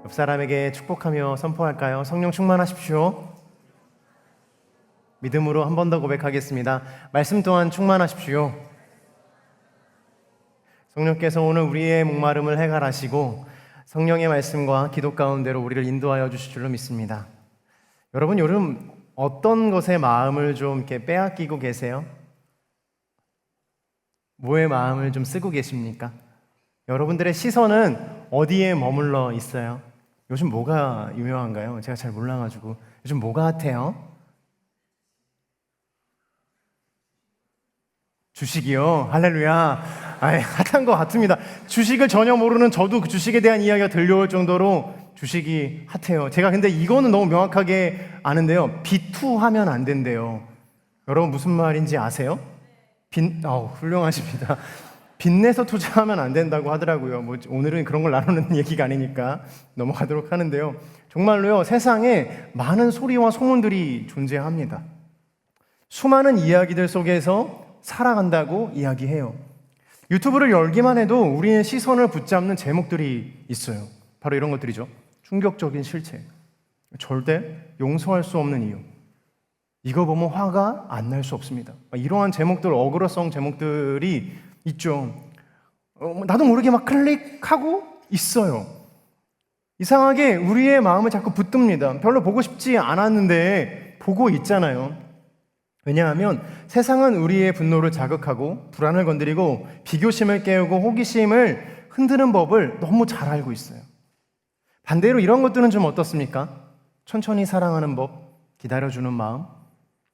옆 사람에게 축복하며 선포할까요? 성령 충만하십시오. 믿음으로 한 번 더 고백하겠습니다. 말씀 또한 충만하십시오. 성령께서 오늘 우리의 목마름을 해결하시고 성령의 말씀과 기도 가운데로 우리를 인도하여 주실 줄로 믿습니다. 여러분, 요즘 어떤 것에 마음을 좀 이렇게 빼앗기고 계세요? 뭐에 마음을 좀 쓰고 계십니까? 여러분들의 시선은 어디에 머물러 있어요? 요즘 뭐가 유명한가요? 제가 잘 몰라가지고. 요즘 뭐가 핫해요? 주식이요? 할렐루야. 핫한 것 같습니다. 주식을 전혀 모르는 저도 그 주식에 대한 이야기가 들려올 정도로 주식이 핫해요. 제가 근데 이거는 너무 명확하게 아는데요. 비투하면 안 된대요. 여러분 무슨 말인지 아세요? 훌륭하십니다. 빚내서 투자하면 안 된다고 하더라고요. 오늘은 그런 걸 나누는 얘기가 아니니까 넘어가도록 하는데요. 정말로요, 세상에 많은 소리와 소문들이 존재합니다. 수많은 이야기들 속에서 살아간다고 이야기해요. 유튜브를 열기만 해도 우리의 시선을 붙잡는 제목들이 있어요. 바로 이런 것들이죠. 충격적인 실체, 절대 용서할 수 없는 이유, 이거 보면 화가 안 날 수 없습니다. 이러한 제목들, 어그로성 제목들이 있죠. 나도 모르게 막 클릭하고 있어요. 이상하게 우리의 마음을 자꾸 붙듭니다. 별로 보고 싶지 않았는데 보고 있잖아요. 왜냐하면 세상은 우리의 분노를 자극하고 불안을 건드리고 비교심을 깨우고 호기심을 흔드는 법을 너무 잘 알고 있어요. 반대로 이런 것들은 좀 어떻습니까? 천천히 사랑하는 법, 기다려주는 마음,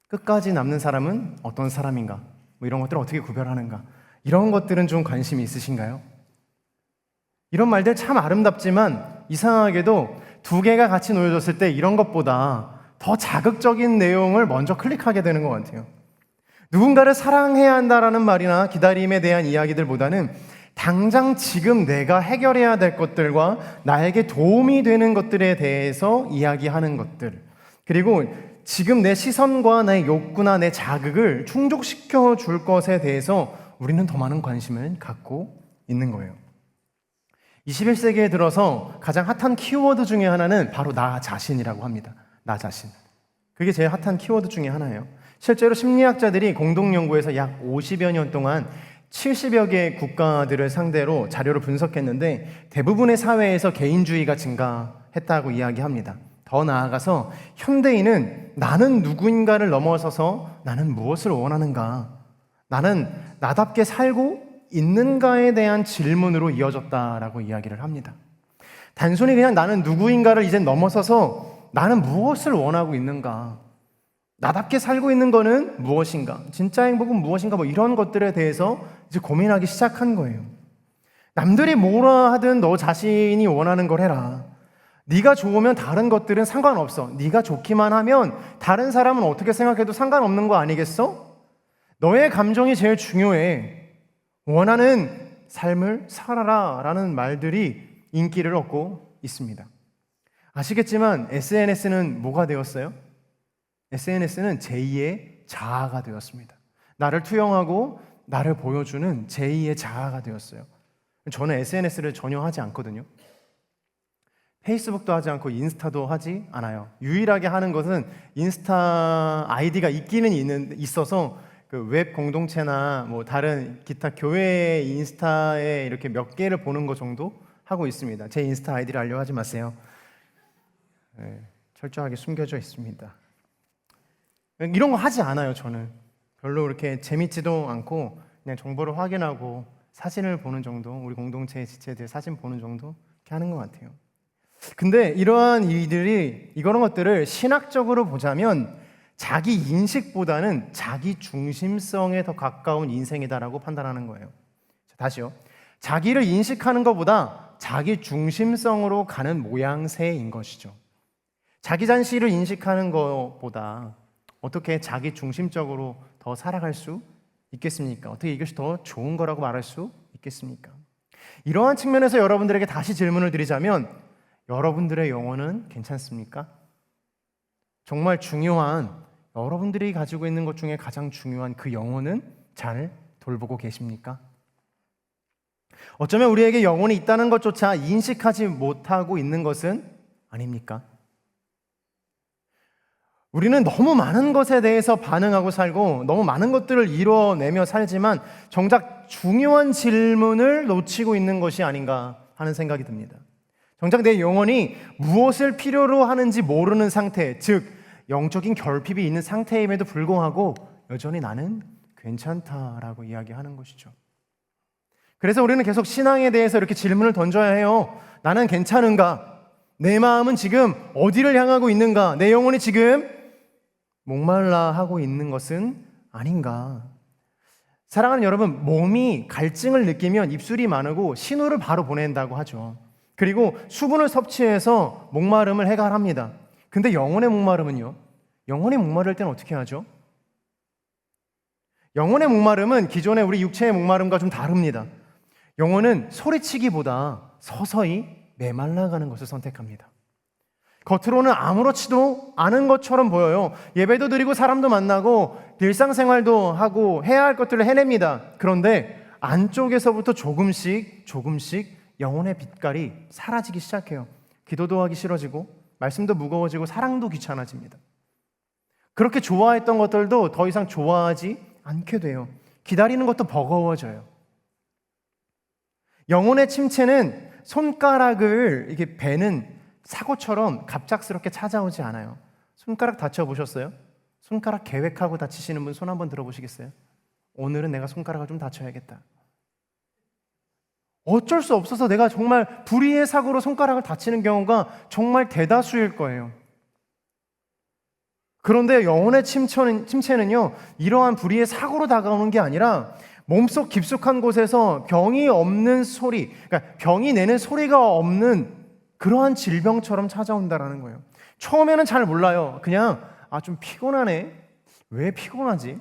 끝까지 남는 사람은 어떤 사람인가, 이런 것들을 어떻게 구별하는가, 이런 것들은 좀 관심이 있으신가요? 이런 말들 참 아름답지만 이상하게도 두 개가 같이 놓여졌을 때 이런 것보다 더 자극적인 내용을 먼저 클릭하게 되는 것 같아요. 누군가를 사랑해야 한다라는 말이나 기다림에 대한 이야기들보다는 당장 지금 내가 해결해야 될 것들과 나에게 도움이 되는 것들에 대해서 이야기하는 것들, 그리고 지금 내 시선과 내 욕구나 내 자극을 충족시켜 줄 것에 대해서 우리는 더 많은 관심을 갖고 있는 거예요. 21세기에 들어서 가장 핫한 키워드 중에 하나는 바로 나 자신이라고 합니다. 나 자신. 그게 제일 핫한 키워드 중에 하나예요. 실제로 심리학자들이 공동연구에서 약 50여 년 동안 70여 개의 국가들을 상대로 자료를 분석했는데 대부분의 사회에서 개인주의가 증가했다고 이야기합니다. 더 나아가서 현대인은 나는 누구인가를 넘어서서 나는 무엇을 원하는가, 나는 나답게 살고 있는가에 대한 질문으로 이어졌다라고 이야기를 합니다. 단순히 그냥 나는 누구인가를 이제 넘어서서 나는 무엇을 원하고 있는가, 나답게 살고 있는 거는 무엇인가, 진짜 행복은 무엇인가, 이런 것들에 대해서 이제 고민하기 시작한 거예요. 남들이 뭐라 하든 너 자신이 원하는 걸 해라. 네가 좋으면 다른 것들은 상관없어. 네가 좋기만 하면 다른 사람은 어떻게 생각해도 상관없는 거 아니겠어? 너의 감정이 제일 중요해. 원하는 삶을 살아라 라는 말들이 인기를 얻고 있습니다. 아시겠지만 SNS는 뭐가 되었어요? SNS는 제2의 자아가 되었습니다. 나를 투영하고 나를 보여주는 제2의 자아가 되었어요. 저는 SNS를 전혀 하지 않거든요. 페이스북도 하지 않고 인스타도 하지 않아요. 유일하게 하는 것은 인스타 아이디가 있어서 그 웹 공동체나 다른 기타 교회 인스타에 이렇게 몇 개를 보는 것 정도 하고 있습니다. 제 인스타 아이디를 알려 하지 마세요. 철저하게 숨겨져 있습니다. 이런 거 하지 않아요. 저는 별로 그렇게 재밌지도 않고 그냥 정보를 확인하고 사진을 보는 정도, 우리 공동체의 지체들 사진 보는 정도 이렇게 하는 것 같아요. 근데 이러한 이런 것들을 신학적으로 보자면 자기 인식보다는 자기 중심성에 더 가까운 인생이다라고 판단하는 거예요. 다시요. 자기를 인식하는 것보다 자기 중심성으로 가는 모양새인 것이죠. 자기 자신을 인식하는 것보다 어떻게 자기 중심적으로 더 살아갈 수 있겠습니까? 어떻게 이것이 더 좋은 거라고 말할 수 있겠습니까? 이러한 측면에서 여러분들에게 다시 질문을 드리자면 여러분들의 영혼은 괜찮습니까? 정말 중요한, 여러분들이 가지고 있는 것 중에 가장 중요한 그 영혼은 잘 돌보고 계십니까? 어쩌면 우리에게 영혼이 있다는 것조차 인식하지 못하고 있는 것은 아닙니까? 우리는 너무 많은 것에 대해서 반응하고 살고 너무 많은 것들을 이뤄내며 살지만 정작 중요한 질문을 놓치고 있는 것이 아닌가 하는 생각이 듭니다. 정작 내 영혼이 무엇을 필요로 하는지 모르는 상태, 즉 영적인 결핍이 있는 상태임에도 불구하고 여전히 나는 괜찮다라고 이야기하는 것이죠. 그래서 우리는 계속 신앙에 대해서 이렇게 질문을 던져야 해요. 나는 괜찮은가? 내 마음은 지금 어디를 향하고 있는가? 내 영혼이 지금 목말라 하고 있는 것은 아닌가? 사랑하는 여러분, 몸이 갈증을 느끼면 입술이 마르고 신호를 바로 보낸다고 하죠. 그리고 수분을 섭취해서 목마름을 해결합니다. 근데 영혼의 목마름은요? 영혼이 목마를 때는 어떻게 하죠? 영혼의 목마름은 기존의 우리 육체의 목마름과 좀 다릅니다. 영혼은 소리치기보다 서서히 메말라가는 것을 선택합니다. 겉으로는 아무렇지도 않은 것처럼 보여요. 예배도 드리고 사람도 만나고 일상생활도 하고 해야 할 것들을 해냅니다. 그런데 안쪽에서부터 조금씩 영혼의 빛깔이 사라지기 시작해요. 기도도 하기 싫어지고 말씀도 무거워지고 사랑도 귀찮아집니다. 그렇게 좋아했던 것들도 더 이상 좋아하지 않게 돼요. 기다리는 것도 버거워져요. 영혼의 침체는 손가락을 이렇게 베는 사고처럼 갑작스럽게 찾아오지 않아요. 손가락 다쳐보셨어요? 손가락 계획하고 다치시는 분 손 한번 들어보시겠어요? 오늘은 내가 손가락을 좀 다쳐야겠다. 어쩔 수 없어서 내가 정말 불의의 사고로 손가락을 다치는 경우가 정말 대다수일 거예요. 그런데 영혼의 침체는요, 이러한 불의의 사고로 다가오는 게 아니라 몸속 깊숙한 곳에서 병이 없는 소리, 그러니까 병이 내는 소리가 없는 그러한 질병처럼 찾아온다라는 거예요. 처음에는 잘 몰라요. 그냥 좀 피곤하네. 왜 피곤하지?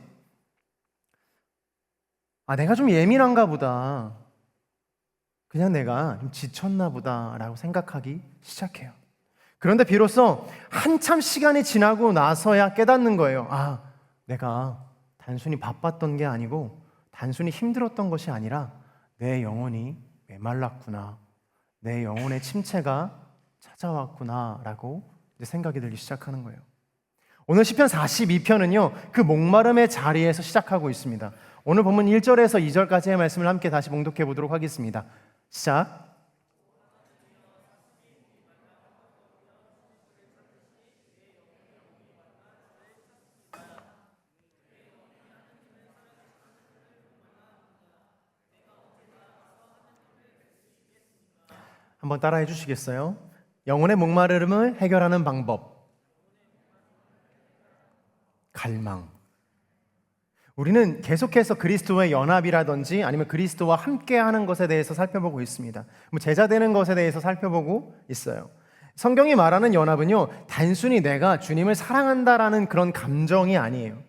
내가 좀 예민한가 보다. 그냥 내가 좀 지쳤나 보다라고 생각하기 시작해요. 그런데 비로소 한참 시간이 지나고 나서야 깨닫는 거예요. 내가 단순히 바빴던 게 아니고 단순히 힘들었던 것이 아니라 내 영혼이 메말랐구나. 내 영혼의 침체가 찾아왔구나 라고 생각이 들기 시작하는 거예요. 오늘 시편 42편은요 그 목마름의 자리에서 시작하고 있습니다. 오늘 본문 1절에서 2절까지의 말씀을 함께 다시 봉독해 보도록 하겠습니다. 시작. 한번 따라해 주시겠어요? 영혼의 목마름을 해결하는 방법. 갈망. 우리는 계속해서 그리스도의 연합이라든지 아니면 그리스도와 함께하는 것에 대해서 살펴보고 있습니다. 제자 되는 것에 대해서 살펴보고 있어요. 성경이 말하는 연합은요, 단순히 내가 주님을 사랑한다라는 그런 감정이 아니에요.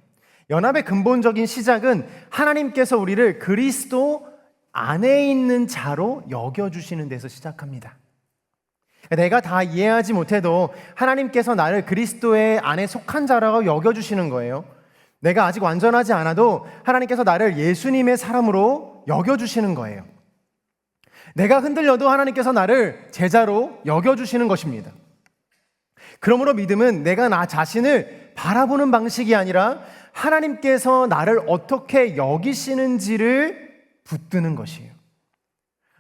연합의 근본적인 시작은 하나님께서 우리를 그리스도 안에 있는 자로 여겨주시는 데서 시작합니다. 내가 다 이해하지 못해도 하나님께서 나를 그리스도의 안에 속한 자라고 여겨주시는 거예요. 내가 아직 완전하지 않아도 하나님께서 나를 예수님의 사람으로 여겨주시는 거예요. 내가 흔들려도 하나님께서 나를 제자로 여겨주시는 것입니다. 그러므로 믿음은 내가 나 자신을 바라보는 방식이 아니라 하나님께서 나를 어떻게 여기시는지를 붙드는 것이에요.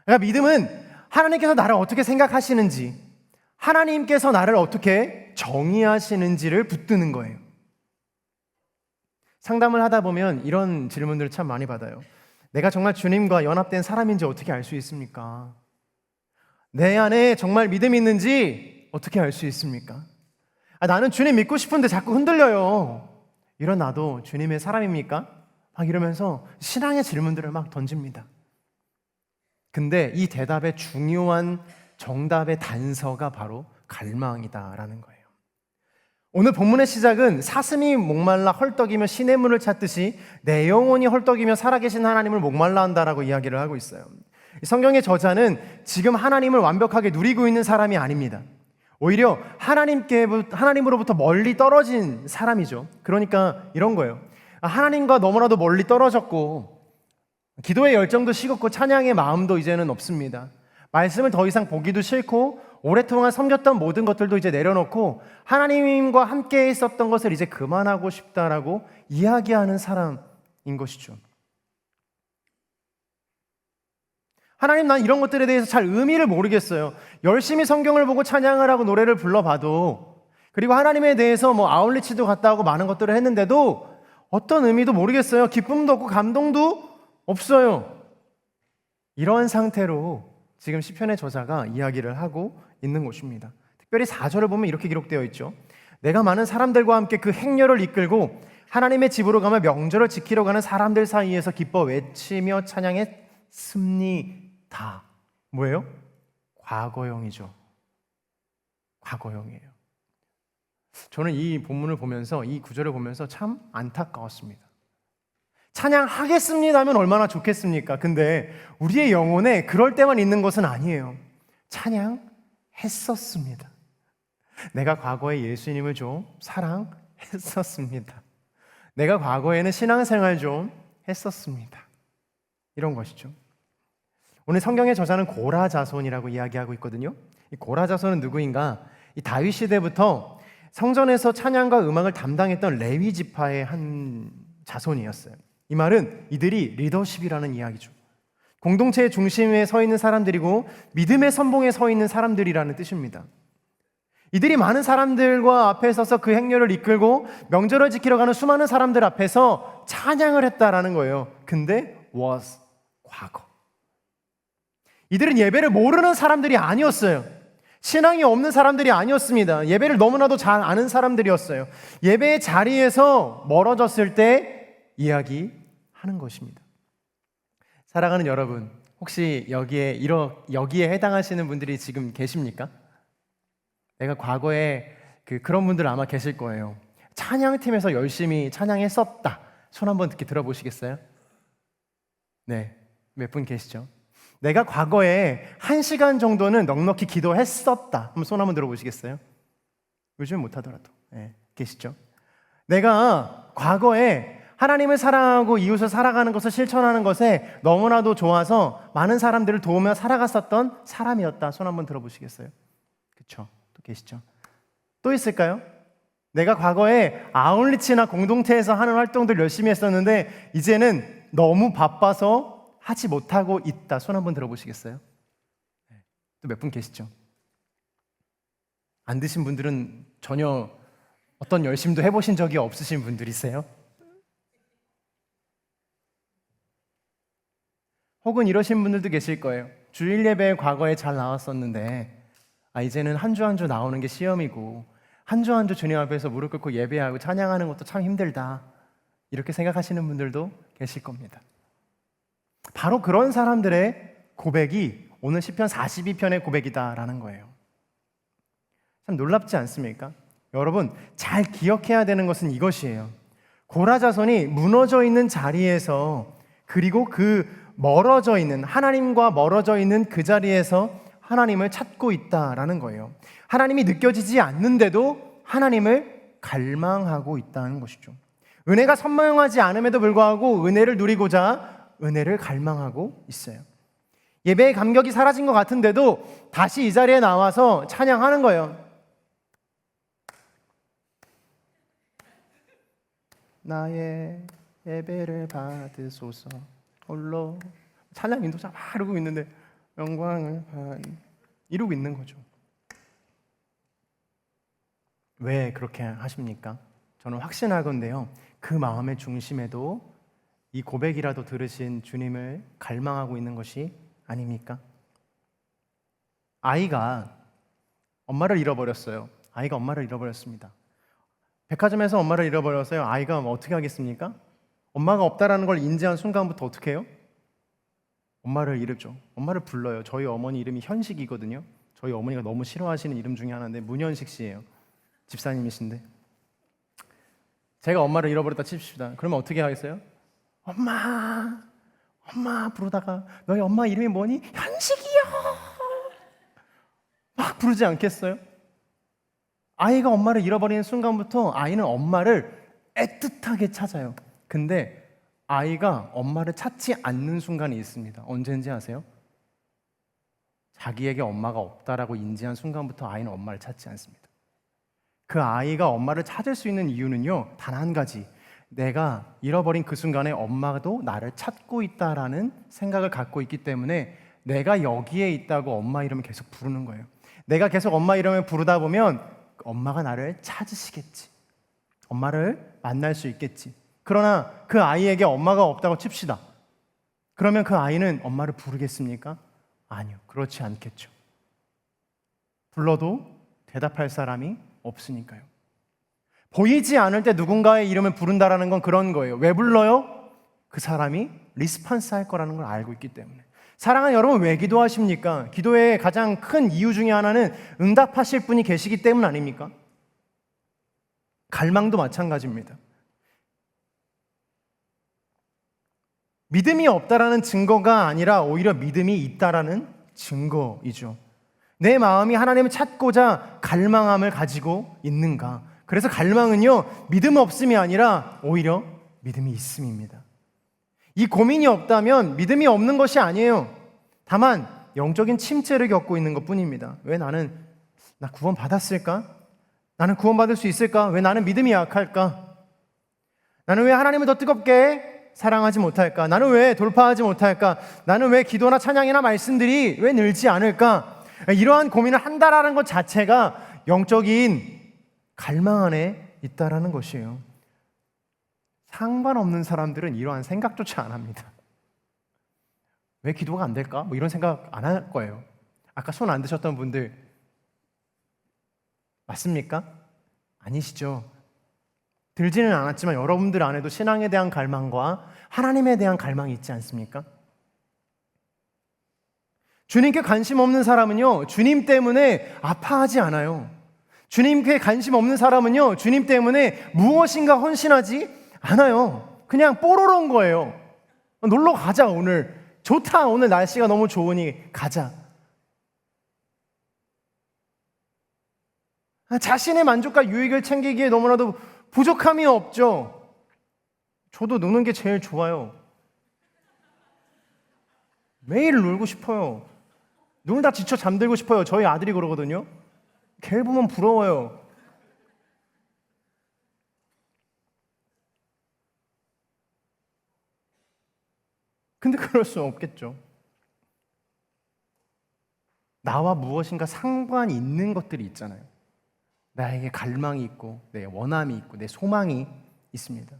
그러니까 믿음은 하나님께서 나를 어떻게 생각하시는지, 하나님께서 나를 어떻게 정의하시는지를 붙드는 거예요. 상담을 하다 보면 이런 질문들을 참 많이 받아요. 내가 정말 주님과 연합된 사람인지 어떻게 알 수 있습니까? 내 안에 정말 믿음이 있는지 어떻게 알 수 있습니까? 나는 주님 믿고 싶은데 자꾸 흔들려요. 이런 나도 주님의 사람입니까? 막 이러면서 신앙의 질문들을 막 던집니다. 근데 이 대답의 중요한 정답의 단서가 바로 갈망이다라는 거예요. 오늘 본문의 시작은 사슴이 목말라 헐떡이며 시냇물을 찾듯이 내 영혼이 헐떡이며 살아계신 하나님을 목말라 한다라고 이야기를 하고 있어요. 성경의 저자는 지금 하나님을 완벽하게 누리고 있는 사람이 아닙니다. 오히려 하나님으로부터 멀리 떨어진 사람이죠. 그러니까 이런 거예요. 하나님과 너무나도 멀리 떨어졌고 기도의 열정도 식었고 찬양의 마음도 이제는 없습니다. 말씀을 더 이상 보기도 싫고 오랫동안 섬겼던 모든 것들도 이제 내려놓고 하나님과 함께 있었던 것을 이제 그만하고 싶다라고 이야기하는 사람인 것이죠. 하나님, 난 이런 것들에 대해서 잘 의미를 모르겠어요. 열심히 성경을 보고 찬양을 하고 노래를 불러봐도, 그리고 하나님에 대해서 아울리치도 갔다 오고 많은 것들을 했는데도 어떤 의미도 모르겠어요. 기쁨도 없고 감동도 없어요. 이런 상태로 지금 시편의 저자가 이야기를 하고 있는 것입니다. 특별히 4절을 보면 이렇게 기록되어 있죠. 내가 많은 사람들과 함께 그 행렬을 이끌고 하나님의 집으로 가며 명절을 지키러 가는 사람들 사이에서 기뻐 외치며 찬양했습니다. 뭐예요? 과거형이죠. 과거형이에요. 저는 이 본문을 보면서, 이 구절을 보면서 참 안타까웠습니다. 찬양하겠습니다 하면 얼마나 좋겠습니까? 근데 우리의 영혼에 그럴 때만 있는 것은 아니에요. 찬양했었습니다. 내가 과거에 예수님을 좀 사랑했었습니다. 내가 과거에는 신앙생활 좀 했었습니다. 이런 것이죠. 오늘 성경의 저자는 고라 자손이라고 이야기하고 있거든요. 이 고라 자손은 누구인가? 이 다윗 시대부터 성전에서 찬양과 음악을 담당했던 레위 지파의 한 자손이었어요. 이 말은 이들이 리더십이라는 이야기죠. 공동체의 중심에 서 있는 사람들이고 믿음의 선봉에 서 있는 사람들이라는 뜻입니다. 이들이 많은 사람들과 앞에 서서 그 행렬을 이끌고 명절을 지키러 가는 수많은 사람들 앞에서 찬양을 했다라는 거예요. 근데 was 과거. 이들은 예배를 모르는 사람들이 아니었어요. 신앙이 없는 사람들이 아니었습니다. 예배를 너무나도 잘 아는 사람들이었어요. 예배의 자리에서 멀어졌을 때 이야기하는 것입니다. 사랑하는 여러분, 혹시 여기에 해당하시는 분들이 지금 계십니까? 내가 과거에 그런 분들 아마 계실 거예요. 찬양팀에서 열심히 찬양했었다. 손 한번 듣게 들어보시겠어요? 네, 몇 분 계시죠? 내가 과거에 1시간 정도는 넉넉히 기도했었다. 한번 손 한번 들어보시겠어요? 요즘 못하더라도. 네, 계시죠? 내가 과거에 하나님을 사랑하고 이웃을 사랑하는 것을 실천하는 것에 너무나도 좋아서 많은 사람들을 도우며 살아갔었던 사람이었다. 손 한번 들어보시겠어요? 그렇죠? 또 계시죠? 또 있을까요? 내가 과거에 아울리치나 공동체에서 하는 활동들 열심히 했었는데 이제는 너무 바빠서 하지 못하고 있다. 손 한번 들어보시겠어요? 또 몇 분 계시죠? 안 드신 분들은 전혀 어떤 열심도 해보신 적이 없으신 분들이세요? 혹은 이러신 분들도 계실 거예요. 주일 예배에 과거에 잘 나왔었는데 이제는 한 주 한 주 나오는 게 시험이고 한 주 한 주 주님 앞에서 무릎 꿇고 예배하고 찬양하는 것도 참 힘들다. 이렇게 생각하시는 분들도 계실 겁니다. 바로 그런 사람들의 고백이 오늘 시편 42편의 고백이다라는 거예요. 참 놀랍지 않습니까? 여러분, 잘 기억해야 되는 것은 이것이에요. 고라 자손이 무너져 있는 자리에서, 그리고 멀어져 있는, 하나님과 멀어져 있는 그 자리에서 하나님을 찾고 있다라는 거예요. 하나님이 느껴지지 않는데도 하나님을 갈망하고 있다는 것이죠. 은혜가 선명하지 않음에도 불구하고 은혜를 누리고자 은혜를 갈망하고 있어요. 예배의 감격이 사라진 것 같은데도 다시 이 자리에 나와서 찬양하는 거예요. 나의 예배를 받으소서 홀로. 찬양 인도자 막 이러고 있는데 영광을 이러고 있는 거죠. 왜 그렇게 하십니까? 저는 확신하건대요, 그 마음의 중심에도 이 고백이라도 들으신 주님을 갈망하고 있는 것이 아닙니까? 아이가 엄마를 잃어버렸어요. 아이가 엄마를 잃어버렸습니다. 백화점에서 엄마를 잃어버렸어요. 아이가 어떻게 하겠습니까? 엄마가 없다라는 걸 인지한 순간부터 어떻게 해요? 엄마를 이르죠. 엄마를 불러요. 저희 어머니 이름이 현식이거든요. 저희 어머니가 너무 싫어하시는 이름 중에 하나인데 문현식 씨예요. 집사님이신데 제가 엄마를 잃어버렸다 칩시다. 그러면 어떻게 하겠어요? 엄마 부르다가 너희 엄마 이름이 뭐니? 현식이요. 막 부르지 않겠어요? 아이가 엄마를 잃어버리는 순간부터 아이는 엄마를 애틋하게 찾아요. 근데 아이가 엄마를 찾지 않는 순간이 있습니다. 언제인지 아세요? 자기에게 엄마가 없다라고 인지한 순간부터 아이는 엄마를 찾지 않습니다. 그 아이가 엄마를 찾을 수 있는 이유는요, 단 한 가지. 내가 잃어버린 그 순간에 엄마도 나를 찾고 있다라는 생각을 갖고 있기 때문에 내가 여기에 있다고 엄마 이름을 계속 부르는 거예요. 내가 계속 엄마 이름을 부르다 보면 엄마가 나를 찾으시겠지. 엄마를 만날 수 있겠지. 그러나 그 아이에게 엄마가 없다고 칩시다. 그러면 그 아이는 엄마를 부르겠습니까? 아니요, 그렇지 않겠죠. 불러도 대답할 사람이 없으니까요. 보이지 않을 때 누군가의 이름을 부른다라는 건 그런 거예요. 왜 불러요? 그 사람이 리스폰스 할 거라는 걸 알고 있기 때문에. 사랑하는 여러분, 왜 기도하십니까? 기도의 가장 큰 이유 중에 하나는 응답하실 분이 계시기 때문 아닙니까? 갈망도 마찬가지입니다. 믿음이 없다라는 증거가 아니라 오히려 믿음이 있다라는 증거이죠. 내 마음이 하나님을 찾고자 갈망함을 가지고 있는가? 그래서 갈망은요, 믿음 없음이 아니라 오히려 믿음이 있음입니다. 이 고민이 없다면 믿음이 없는 것이 아니에요. 다만 영적인 침체를 겪고 있는 것뿐입니다. 왜 나 구원 받았을까? 나는 구원받을 수 있을까? 왜 나는 믿음이 약할까? 나는 왜 하나님을 더 뜨겁게 사랑하지 못할까? 나는 왜 돌파하지 못할까? 나는 왜 기도나 찬양이나 말씀들이 왜 늘지 않을까? 이러한 고민을 한다라는 것 자체가 영적인 갈망 안에 있다라는 것이에요. 상관없는 사람들은 이러한 생각조차 안 합니다. 왜 기도가 안 될까? 뭐 이런 생각 안 할 거예요. 아까 손 안 드셨던 분들 맞습니까? 아니시죠. 들지는 않았지만 여러분들 안에도 신앙에 대한 갈망과 하나님에 대한 갈망이 있지 않습니까? 주님께 관심 없는 사람은요, 주님 때문에 아파하지 않아요. 주님께 관심 없는 사람은요, 주님 때문에 무엇인가 헌신하지 않아요. 그냥 뽀로로인 거예요. 놀러 가자, 오늘. 좋다, 오늘 날씨가 너무 좋으니 가자. 자신의 만족과 유익을 챙기기에 너무나도 부족함이 없죠. 저도 노는 게 제일 좋아요. 매일 놀고 싶어요. 놀다 지쳐 잠들고 싶어요. 저희 아들이 그러거든요. 걔를 보면 부러워요. 근데 그럴 수 없겠죠. 나와 무엇인가 상관이 있는 것들이 있잖아요. 나에게 갈망이 있고 내 원함이 있고 내 소망이 있습니다.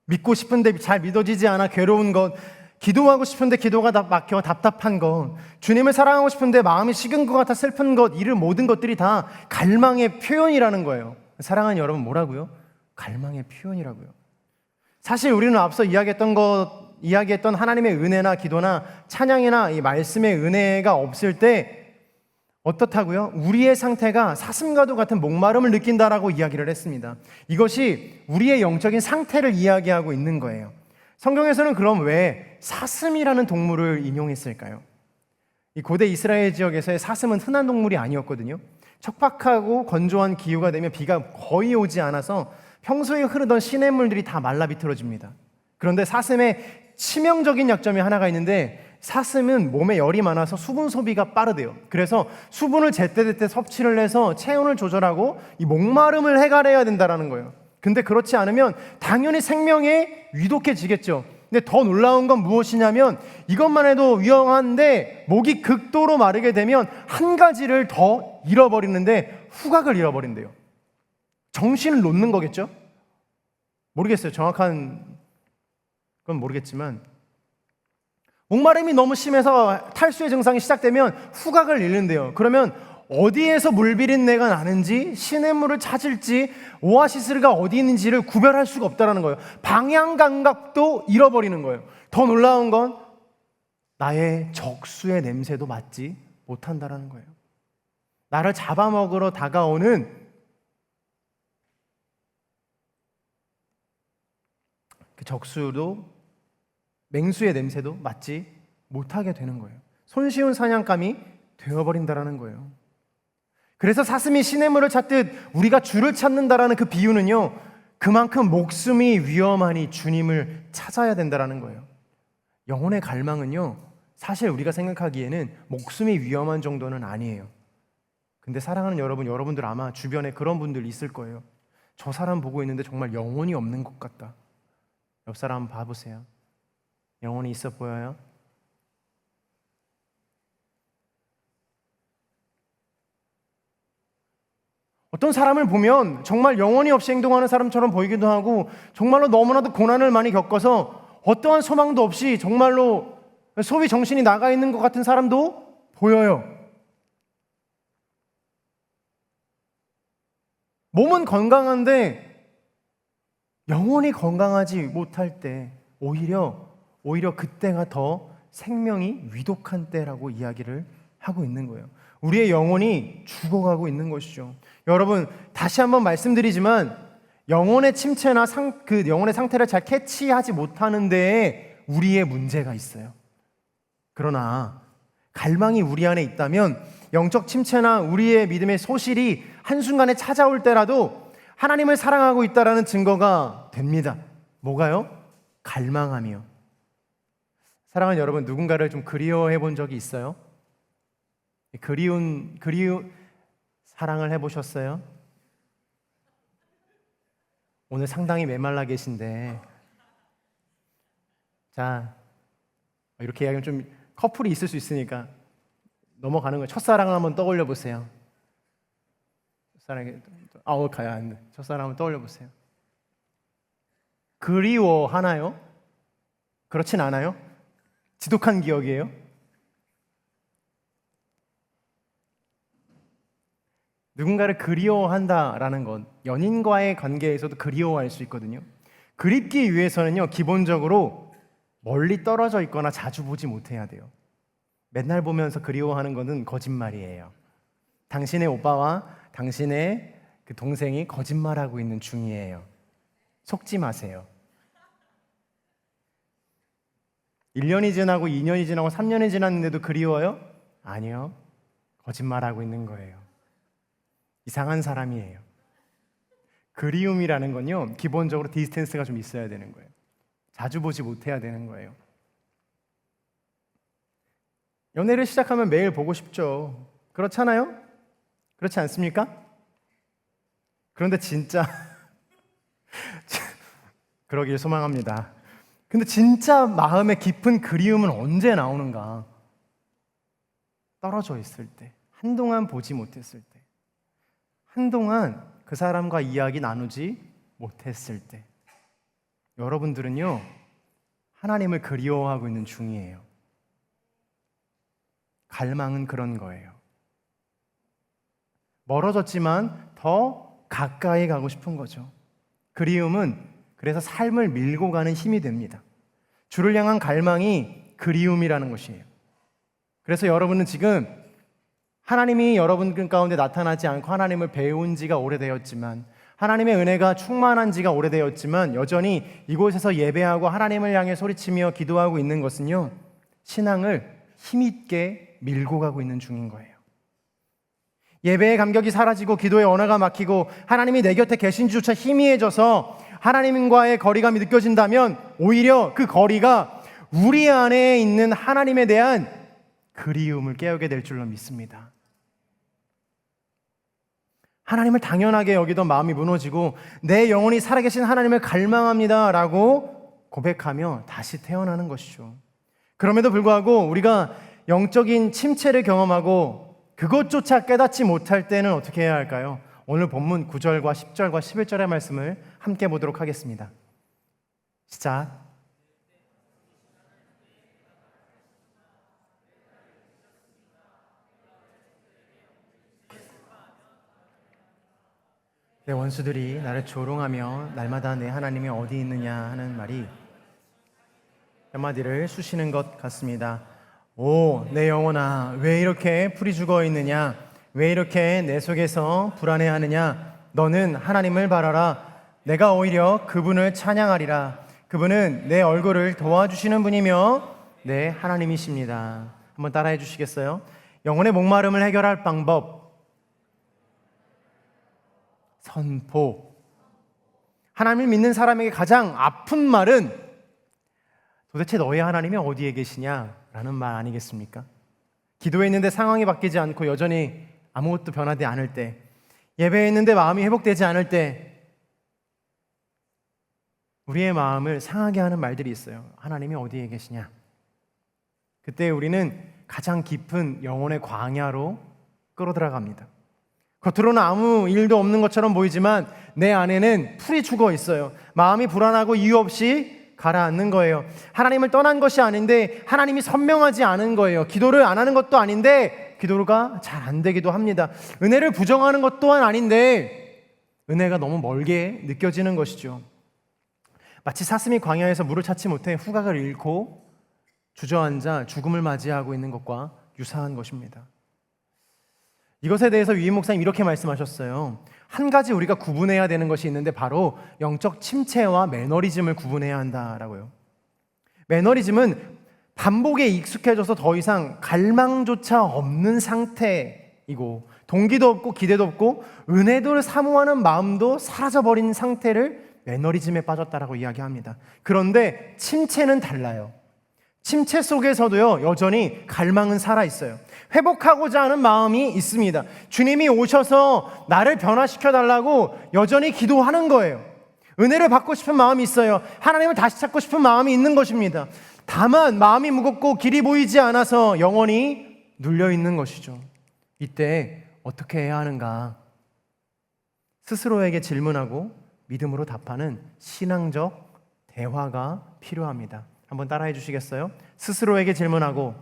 믿고 싶은데 잘 믿어지지 않아 괴로운 것, 기도하고 싶은데 기도가 막혀 답답한 것, 주님을 사랑하고 싶은데 마음이 식은 것 같아 슬픈 것, 이런 모든 것들이 다 갈망의 표현이라는 거예요. 사랑하는 여러분, 뭐라고요? 갈망의 표현이라고요. 사실 우리는 앞서 이야기했던 하나님의 은혜나 기도나 찬양이나 이 말씀의 은혜가 없을 때 어떻다고요? 우리의 상태가 사슴과도 같은 목마름을 느낀다라고 이야기를 했습니다. 이것이 우리의 영적인 상태를 이야기하고 있는 거예요. 성경에서는 그럼 왜 사슴이라는 동물을 인용했을까요? 이 고대 이스라엘 지역에서의 사슴은 흔한 동물이 아니었거든요. 척박하고 건조한 기후가 되면 비가 거의 오지 않아서 평소에 흐르던 시냇물들이 다 말라 비틀어집니다. 그런데 사슴의 치명적인 약점이 하나가 있는데, 사슴은 몸에 열이 많아서 수분 소비가 빠르대요. 그래서 수분을 제때제때 섭취를 해서 체온을 조절하고 이 목마름을 해결해야 된다는 거예요. 근데 그렇지 않으면 당연히 생명에 위독해지겠죠. 근데 더 놀라운 건 무엇이냐면, 이것만 해도 위험한데 목이 극도로 마르게 되면 한 가지를 더 잃어버리는데 후각을 잃어버린대요. 정신을 놓는 거겠죠? 모르겠어요. 정확한 건 모르겠지만, 목마름이 너무 심해서 탈수의 증상이 시작되면 후각을 잃는데요. 그러면 어디에서 물 비린내가 나는지, 시냇물을 찾을지, 오아시스가 어디 있는지를 구별할 수가 없다는 거예요. 방향 감각도 잃어버리는 거예요. 더 놀라운 건 나의 적수의 냄새도 맡지 못한다는 거예요. 나를 잡아먹으러 다가오는 그 적수도, 맹수의 냄새도 맡지 못하게 되는 거예요. 손쉬운 사냥감이 되어버린다라는 거예요. 그래서 사슴이 시냇물을 찾듯 우리가 주를 찾는다라는 그 비유는요, 그만큼 목숨이 위험하니 주님을 찾아야 된다는 거예요. 영혼의 갈망은요, 사실 우리가 생각하기에는 목숨이 위험한 정도는 아니에요. 근데 사랑하는 여러분, 여러분들 아마 주변에 그런 분들 있을 거예요. 저 사람 보고 있는데 정말 영혼이 없는 것 같다. 옆 사람 한번 봐보세요. 영혼이 있어 보여요? 어떤 사람을 보면 정말 영혼이 없이 행동하는 사람처럼 보이기도 하고, 정말로 너무나도 고난을 많이 겪어서 어떠한 소망도 없이 정말로 소위 정신이 나가 있는 것 같은 사람도 보여요. 몸은 건강한데 영혼이 건강하지 못할 때 오히려 그때가 더 생명이 위독한 때라고 이야기를 하고 있는 거예요. 우리의 영혼이 죽어가고 있는 것이죠. 여러분, 다시 한번 말씀드리지만 영혼의 침체나 그 영혼의 상태를 잘 캐치하지 못하는 데에 우리의 문제가 있어요. 그러나 갈망이 우리 안에 있다면 영적 침체나 우리의 믿음의 소실이 한순간에 찾아올 때라도 하나님을 사랑하고 있다는 증거가 됩니다. 뭐가요? 갈망하며. 사랑하는 여러분, 누군가를 좀 그리워해 본 적이 있어요? 그리운 사랑을 해보셨어요? 오늘 상당히 메말라 계신데, 자, 이렇게 이야기하면 좀 커플이 있을 수 있으니까 넘어가는 거예요. 첫사랑을 한번 떠올려 보세요. 첫사랑이 가야 안 돼. 첫사랑 한번 떠올려 보세요. 그리워하나요? 그렇진 않아요? 지독한 기억이에요? 누군가를 그리워한다라는 건 연인과의 관계에서도 그리워할 수 있거든요. 그립기 위해서는요, 기본적으로 멀리 떨어져 있거나 자주 보지 못해야 돼요. 맨날 보면서 그리워하는 것은 거짓말이에요. 당신의 오빠와 당신의 그 동생이 거짓말하고 있는 중이에요. 속지 마세요. 1년이 지나고 2년이 지나고 3년이 지났는데도 그리워요? 아니요. 거짓말하고 있는 거예요. 이상한 사람이에요. 그리움이라는 건요, 기본적으로 디스텐스가 좀 있어야 되는 거예요. 자주 보지 못해야 되는 거예요. 연애를 시작하면 매일 보고 싶죠. 그렇잖아요? 그렇지 않습니까? 그런데 진짜 그러길 소망합니다. 근데 진짜 마음의 깊은 그리움은 언제 나오는가? 떨어져 있을 때, 한동안 보지 못했을 때, 한동안 그 사람과 이야기 나누지 못했을 때. 여러분들은요, 하나님을 그리워하고 있는 중이에요. 갈망은 그런 거예요. 멀어졌지만 더 가까이 가고 싶은 거죠. 그리움은 그래서 삶을 밀고 가는 힘이 됩니다. 주를 향한 갈망이 그리움이라는 것이에요. 그래서 여러분은 지금 하나님이 여러분 가운데 나타나지 않고 하나님을 배운 지가 오래되었지만, 하나님의 은혜가 충만한 지가 오래되었지만 여전히 이곳에서 예배하고 하나님을 향해 소리치며 기도하고 있는 것은요, 신앙을 힘있게 밀고 가고 있는 중인 거예요. 예배의 감격이 사라지고 기도의 언어가 막히고 하나님이 내 곁에 계신지조차 희미해져서 하나님과의 거리감이 느껴진다면 오히려 그 거리가 우리 안에 있는 하나님에 대한 그리움을 깨우게 될 줄로 믿습니다. 하나님을 당연하게 여기던 마음이 무너지고 내 영혼이 살아계신 하나님을 갈망합니다 라고 고백하며 다시 태어나는 것이죠. 그럼에도 불구하고 우리가 영적인 침체를 경험하고 그것조차 깨닫지 못할 때는 어떻게 해야 할까요? 오늘 본문 9절과 10절과 11절의 말씀을 함께 보도록 하겠습니다. 시작. 내 원수들이 나를 조롱하며 날마다 내 하나님이 어디 있느냐 하는 말이 한마디를 쑤시는 것 같습니다. 오, 내 영혼아, 왜 이렇게 풀이 죽어 있느냐? 왜 이렇게 내 속에서 불안해하느냐? 너는 하나님을 바라라. 내가 오히려 그분을 찬양하리라. 그분은 내 얼굴을 도와주시는 분이며 내 하나님이십니다. 한번 따라해 주시겠어요? 영혼의 목마름을 해결할 방법, 선포. 하나님을 믿는 사람에게 가장 아픈 말은 도대체 너희 하나님이 어디에 계시냐라는 말 아니겠습니까? 기도했는데 상황이 바뀌지 않고 여전히 아무것도 변하지 않을 때, 예배했는데 마음이 회복되지 않을 때 우리의 마음을 상하게 하는 말들이 있어요. 하나님이 어디에 계시냐? 그때 우리는 가장 깊은 영혼의 광야로 끌어들어갑니다. 겉으로는 아무 일도 없는 것처럼 보이지만 내 안에는 풀이 죽어 있어요. 마음이 불안하고 이유 없이 가라앉는 거예요. 하나님을 떠난 것이 아닌데 하나님이 선명하지 않은 거예요. 기도를 안 하는 것도 아닌데 기도가 잘 안 되기도 합니다. 은혜를 부정하는 것 또한 아닌데 은혜가 너무 멀게 느껴지는 것이죠. 마치 사슴이 광야에서 물을 찾지 못해 후각을 잃고 주저앉아 죽음을 맞이하고 있는 것과 유사한 것입니다. 이것에 대해서 유임 목사님 이렇게 말씀하셨어요. 한 가지 우리가 구분해야 되는 것이 있는데 바로 영적 침체와 매너리즘을 구분해야 한다라고요. 매너리즘은 반복에 익숙해져서 더 이상 갈망조차 없는 상태이고 동기도 없고 기대도 없고 은혜도를 사모하는 마음도 사라져버린 상태를 매너리즘에 빠졌다라고 이야기합니다. 그런데 침체는 달라요. 침체 속에서도요, 여전히 갈망은 살아있어요. 회복하고자 하는 마음이 있습니다. 주님이 오셔서 나를 변화시켜 달라고 여전히 기도하는 거예요. 은혜를 받고 싶은 마음이 있어요. 하나님을 다시 찾고 싶은 마음이 있는 것입니다. 다만 마음이 무겁고 길이 보이지 않아서 영원히 눌려있는 것이죠. 이때 어떻게 해야 하는가? 스스로에게 질문하고 믿음으로 답하는 신앙적 대화가 필요합니다. 한번 따라해 주시겠어요? 스스로에게 질문하고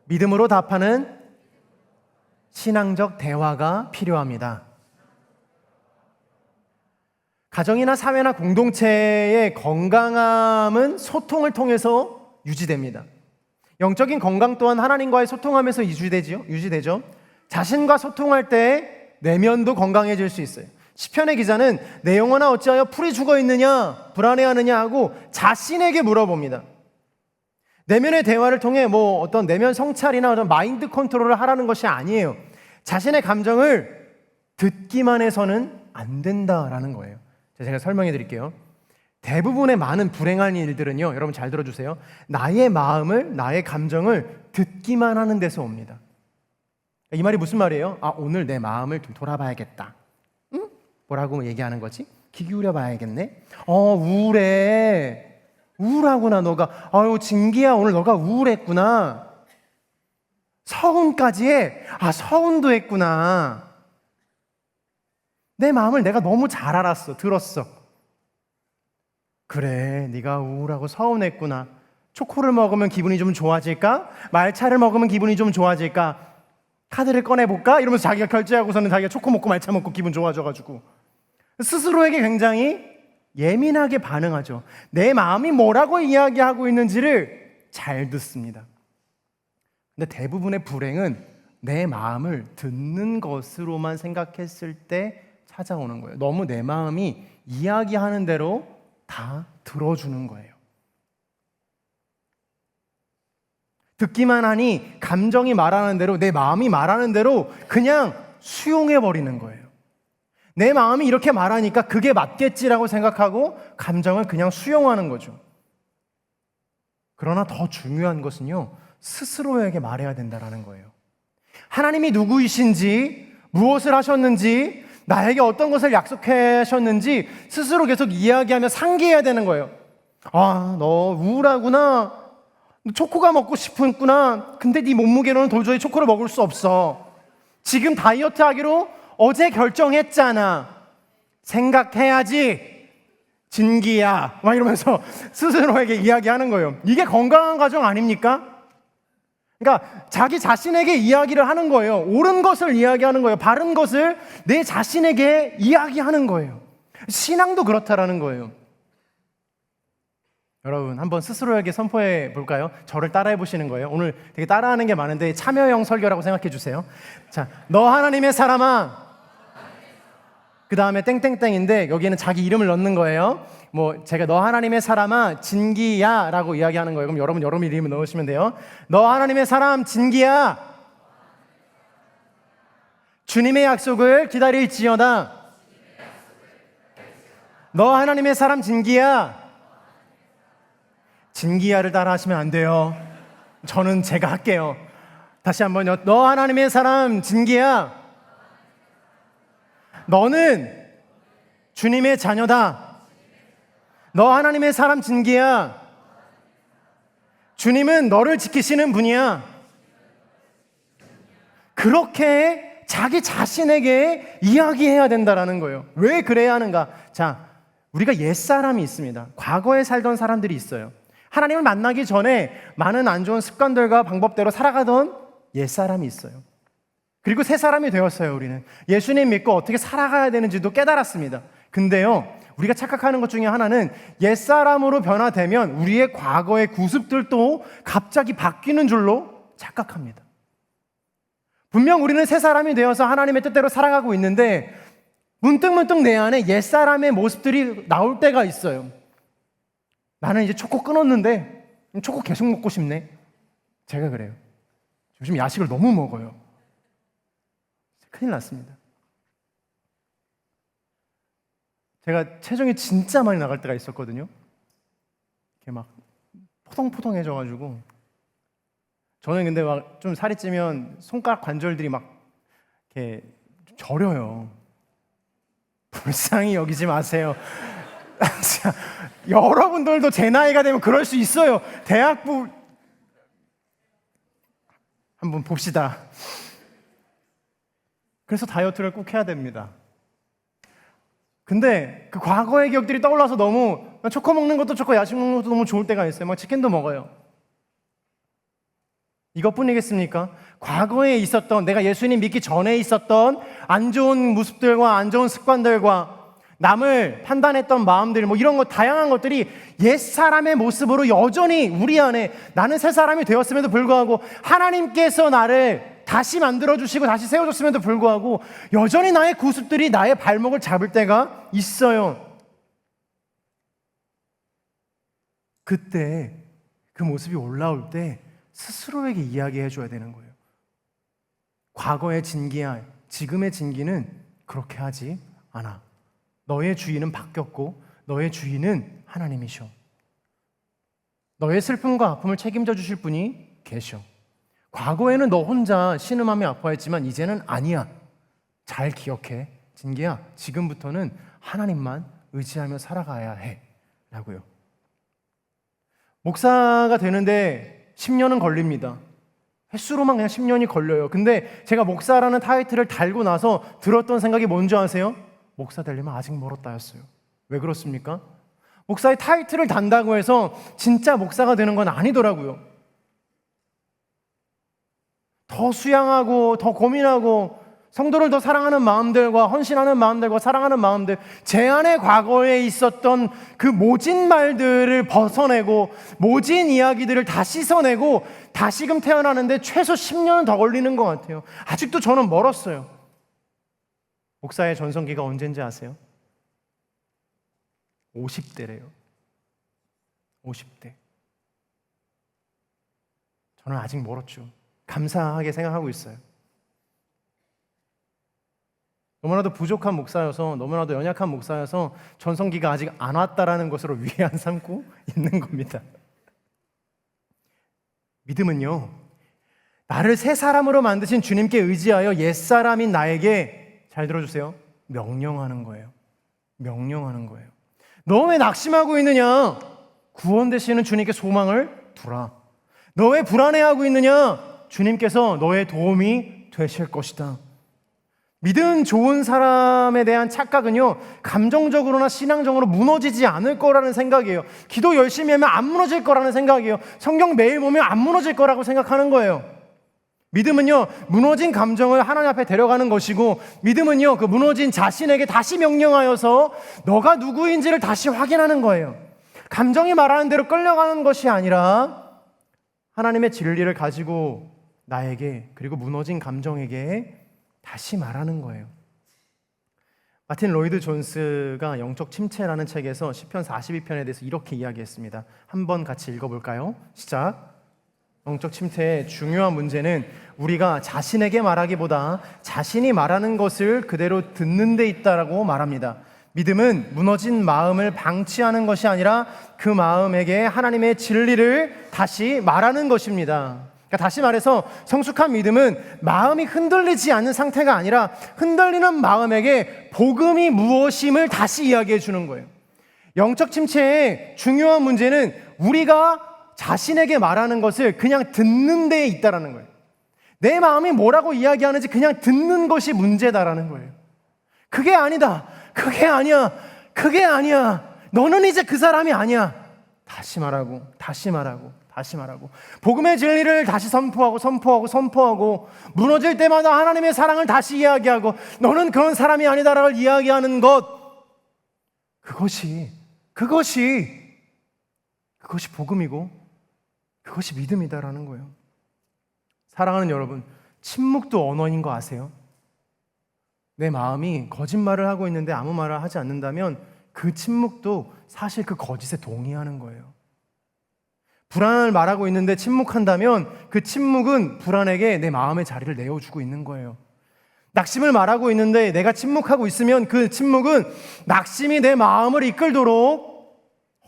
믿음으로 답하는 신앙적 대화가 필요합니다. 가정이나 사회나 공동체의 건강함은 소통을 통해서 유지됩니다. 영적인 건강 또한 하나님과의 소통하면서 유지되죠. 자신과 소통할 때 내면도 건강해질 수 있어요. 시편의 기자는 내 영혼아 어찌하여 풀이 죽어 있느냐 불안해하느냐 하고 자신에게 물어봅니다. 내면의 대화를 통해 어떤 내면 성찰이나 어떤 마인드 컨트롤을 하라는 것이 아니에요. 자신의 감정을 듣기만 해서는 안 된다라는 거예요. 제가 설명해 드릴게요. 대부분의 많은 불행한 일들은요, 여러분 잘 들어주세요. 나의 마음을, 나의 감정을 듣기만 하는 데서 옵니다. 이 말이 무슨 말이에요? 오늘 내 마음을 좀 돌아봐야겠다. 응? 뭐라고 얘기하는 거지? 귀 기울여 봐야겠네. 우울해. 우울하구나 너가. 아유 진기야 오늘 너가 우울했구나. 서운까지 해. 서운도 했구나. 내 마음을 내가 너무 잘 알았어. 들었어. 그래 네가 우울하고 서운했구나. 초코를 먹으면 기분이 좀 좋아질까? 말차를 먹으면 기분이 좀 좋아질까? 카드를 꺼내볼까? 이러면서 자기가 결제하고서는 자기가 초코 먹고 말차 먹고 기분 좋아져가지고 스스로에게 굉장히 예민하게 반응하죠. 내 마음이 뭐라고 이야기하고 있는지를 잘 듣습니다. 근데 대부분의 불행은 내 마음을 듣는 것으로만 생각했을 때 찾아오는 거예요. 너무 내 마음이 이야기하는 대로 다 들어주는 거예요. 듣기만 하니 감정이 말하는 대로 내 마음이 말하는 대로 그냥 수용해버리는 거예요. 내 마음이 이렇게 말하니까 그게 맞겠지라고 생각하고 감정을 그냥 수용하는 거죠. 그러나 더 중요한 것은요, 스스로에게 말해야 된다는 거예요. 하나님이 누구이신지, 무엇을 하셨는지, 나에게 어떤 것을 약속하셨는지 스스로 계속 이야기하며 상기해야 되는 거예요. 너 우울하구나. 초코가 먹고 싶었구나. 근데 네 몸무게로는 도저히 초코를 먹을 수 없어. 지금 다이어트 하기로 어제 결정했잖아. 생각해야지. 진기야. 막 이러면서 스스로에게 이야기하는 거예요. 이게 건강한 가정 아닙니까? 그러니까 자기 자신에게 이야기를 하는 거예요. 옳은 것을 이야기하는 거예요. 바른 것을 내 자신에게 이야기하는 거예요. 신앙도 그렇다라는 거예요. 여러분 한번 스스로에게 선포해 볼까요? 저를 따라해 보시는 거예요. 오늘 되게 따라하는 게 많은데 참여형 설교라고 생각해 주세요. 자, 너 하나님의 사람아. 그 다음에 땡땡땡인데 여기에는 자기 이름을 넣는 거예요. 제가 너 하나님의 사람아 진기야 라고 이야기하는 거예요. 그럼 여러분 이름을 넣으시면 돼요. 너 하나님의 사람 진기야. 주님의 약속을 기다릴지어다. 너 하나님의 사람 진기야. 진기야를 따라 하시면 안 돼요. 저는 제가 할게요. 다시 한번요. 너 하나님의 사람 진기야. 너는 주님의 자녀다. 너 하나님의 사람 진기야. 주님은 너를 지키시는 분이야. 그렇게 자기 자신에게 이야기해야 된다라는 거예요. 왜 그래야 하는가? 자, 우리가 옛사람이 있습니다. 과거에 살던 사람들이 있어요. 하나님을 만나기 전에 많은 안 좋은 습관들과 방법대로 살아가던 옛사람이 있어요. 그리고 새 사람이 되었어요. 우리는 예수님 믿고 어떻게 살아가야 되는지도 깨달았습니다. 근데요, 우리가 착각하는 것 중에 하나는 옛사람으로 변화되면 우리의 과거의 구습들도 갑자기 바뀌는 줄로 착각합니다. 분명 우리는 새 사람이 되어서 하나님의 뜻대로 살아가고 있는데 문득문득 내 안에 옛사람의 모습들이 나올 때가 있어요. 나는 이제 초코 끊었는데 초코 계속 먹고 싶네. 제가 그래요. 요즘 야식을 너무 먹어요. 큰일 났습니다. 제가 체중이 진짜 많이 나갈 때가 있었거든요. 이렇게 막 포동포동해져가지고 저는 근데 막 좀 살이 찌면 손가락 관절들이 막 이렇게 저려요. 불쌍히 여기지 마세요. 여러분들도 제 나이가 되면 그럴 수 있어요. 대학부 한번 봅시다. 그래서 다이어트를 꼭 해야 됩니다. 근데 그 과거의 기억들이 떠올라서 너무 초코 먹는 것도 좋고 야식 먹는 것도 너무 좋을 때가 있어요. 막 치킨도 먹어요. 이것뿐이겠습니까? 과거에 있었던, 내가 예수님 믿기 전에 있었던 안 좋은 모습들과 안 좋은 습관들과 남을 판단했던 마음들, 뭐 이런 것, 다양한 것들이 옛사람의 모습으로 여전히 우리 안에, 나는 새 사람이 되었음에도 불구하고 하나님께서 나를 다시 만들어주시고 다시 세워줬음에도 불구하고 여전히 나의 구습들이 나의 발목을 잡을 때가 있어요. 그때 그 모습이 올라올 때 스스로에게 이야기해 줘야 되는 거예요. 과거의 진기야, 지금의 진기는 그렇게 하지 않아. 너의 주인은 바뀌었고 너의 주인은 하나님이셔. 너의 슬픔과 아픔을 책임져 주실 분이 계셔. 과거에는 너 혼자 신음하며 아파했지만 이제는 아니야. 잘 기억해. 진기야, 지금부터는 하나님만 의지하며 살아가야 해. 라고요. 목사가 되는데 10년은 걸립니다. 횟수로만 그냥 10년이 걸려요. 근데 제가 목사라는 타이틀을 달고 나서 들었던 생각이 뭔지 아세요? 목사 되려면 아직 멀었다였어요. 왜 그렇습니까? 목사의 타이틀을 단다고 해서 진짜 목사가 되는 건 아니더라고요. 더 수양하고 더 고민하고 성도를 더 사랑하는 마음들과 헌신하는 마음들과 사랑하는 마음들, 제 안에 과거에 있었던 그 모진 말들을 벗어내고 모진 이야기들을 다 씻어내고 다시금 태어나는데 최소 10년은 더 걸리는 것 같아요. 아직도 저는 멀었어요. 목사의 전성기가 언제인지 아세요? 50대래요. 50대. 저는 아직 멀었죠. 감사하게 생각하고 있어요. 너무나도 부족한 목사여서, 너무나도 연약한 목사여서 전성기가 아직 안 왔다라는 것으로 위안 삼고 있는 겁니다. 믿음은요, 나를 새 사람으로 만드신 주님께 의지하여 옛사람인 나에게, 잘 들어주세요, 명령하는 거예요. 명령하는 거예요. 너 왜 낙심하고 있느냐? 구원 되시는 주님께 소망을 두라. 너 왜 불안해하고 있느냐? 주님께서 너의 도움이 되실 것이다. 믿음 좋은 사람에 대한 착각은요, 감정적으로나 신앙적으로 무너지지 않을 거라는 생각이에요. 기도 열심히 하면 안 무너질 거라는 생각이에요. 성경 매일 보면 안 무너질 거라고 생각하는 거예요. 믿음은요, 무너진 감정을 하나님 앞에 데려가는 것이고, 믿음은요, 그 무너진 자신에게 다시 명령하여서 너가 누구인지를 다시 확인하는 거예요. 감정이 말하는 대로 끌려가는 것이 아니라 하나님의 진리를 가지고 나에게, 그리고 무너진 감정에게 다시 말하는 거예요. 마틴 로이드 존스가 영적 침체라는 책에서 시편 42편에 대해서 이렇게 이야기했습니다. 한번 같이 읽어볼까요? 시작. 영적 침체의 중요한 문제는 우리가 자신에게 말하기보다 자신이 말하는 것을 그대로 듣는 데 있다라고 말합니다. 믿음은 무너진 마음을 방치하는 것이 아니라 그 마음에게 하나님의 진리를 다시 말하는 것입니다. 그러니까 다시 말해서 성숙한 믿음은 마음이 흔들리지 않는 상태가 아니라 흔들리는 마음에게 복음이 무엇임을 다시 이야기해 주는 거예요. 영적 침체의 중요한 문제는 우리가 자신에게 말하는 것을 그냥 듣는 데에 있다라는 거예요. 내 마음이 뭐라고 이야기하는지 그냥 듣는 것이 문제다라는 거예요. 그게 아니다. 그게 아니야. 그게 아니야. 너는 이제 그 사람이 아니야. 다시 말하고 다시 말하고 다시 말하고 복음의 진리를 다시 선포하고 무너질 때마다 하나님의 사랑을 다시 이야기하고 너는 그런 사람이 아니다라고 이야기하는 것, 그것이 복음이고 그것이 믿음이다라는 거예요. 사랑하는 여러분, 침묵도 언어인 거 아세요? 내 마음이 거짓말을 하고 있는데 아무 말을 하지 않는다면 그 침묵도 사실 그 거짓에 동의하는 거예요. 불안을 말하고 있는데 침묵한다면 그 침묵은 불안에게 내 마음의 자리를 내어주고 있는 거예요. 낙심을 말하고 있는데 내가 침묵하고 있으면 그 침묵은 낙심이 내 마음을 이끌도록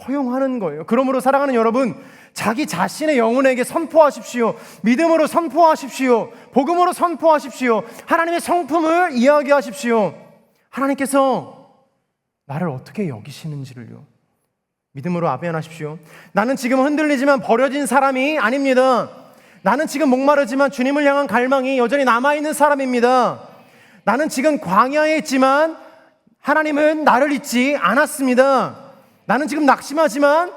허용하는 거예요. 그러므로 사랑하는 여러분, 자기 자신의 영혼에게 선포하십시오. 믿음으로 선포하십시오. 복음으로 선포하십시오. 하나님의 성품을 이야기하십시오. 하나님께서 나를 어떻게 여기시는지를요. 믿음으로 아멘하십시오. 나는 지금 흔들리지만 버려진 사람이 아닙니다. 나는 지금 목마르지만 주님을 향한 갈망이 여전히 남아있는 사람입니다. 나는 지금 광야에 있지만 하나님은 나를 잊지 않았습니다. 나는 지금 낙심하지만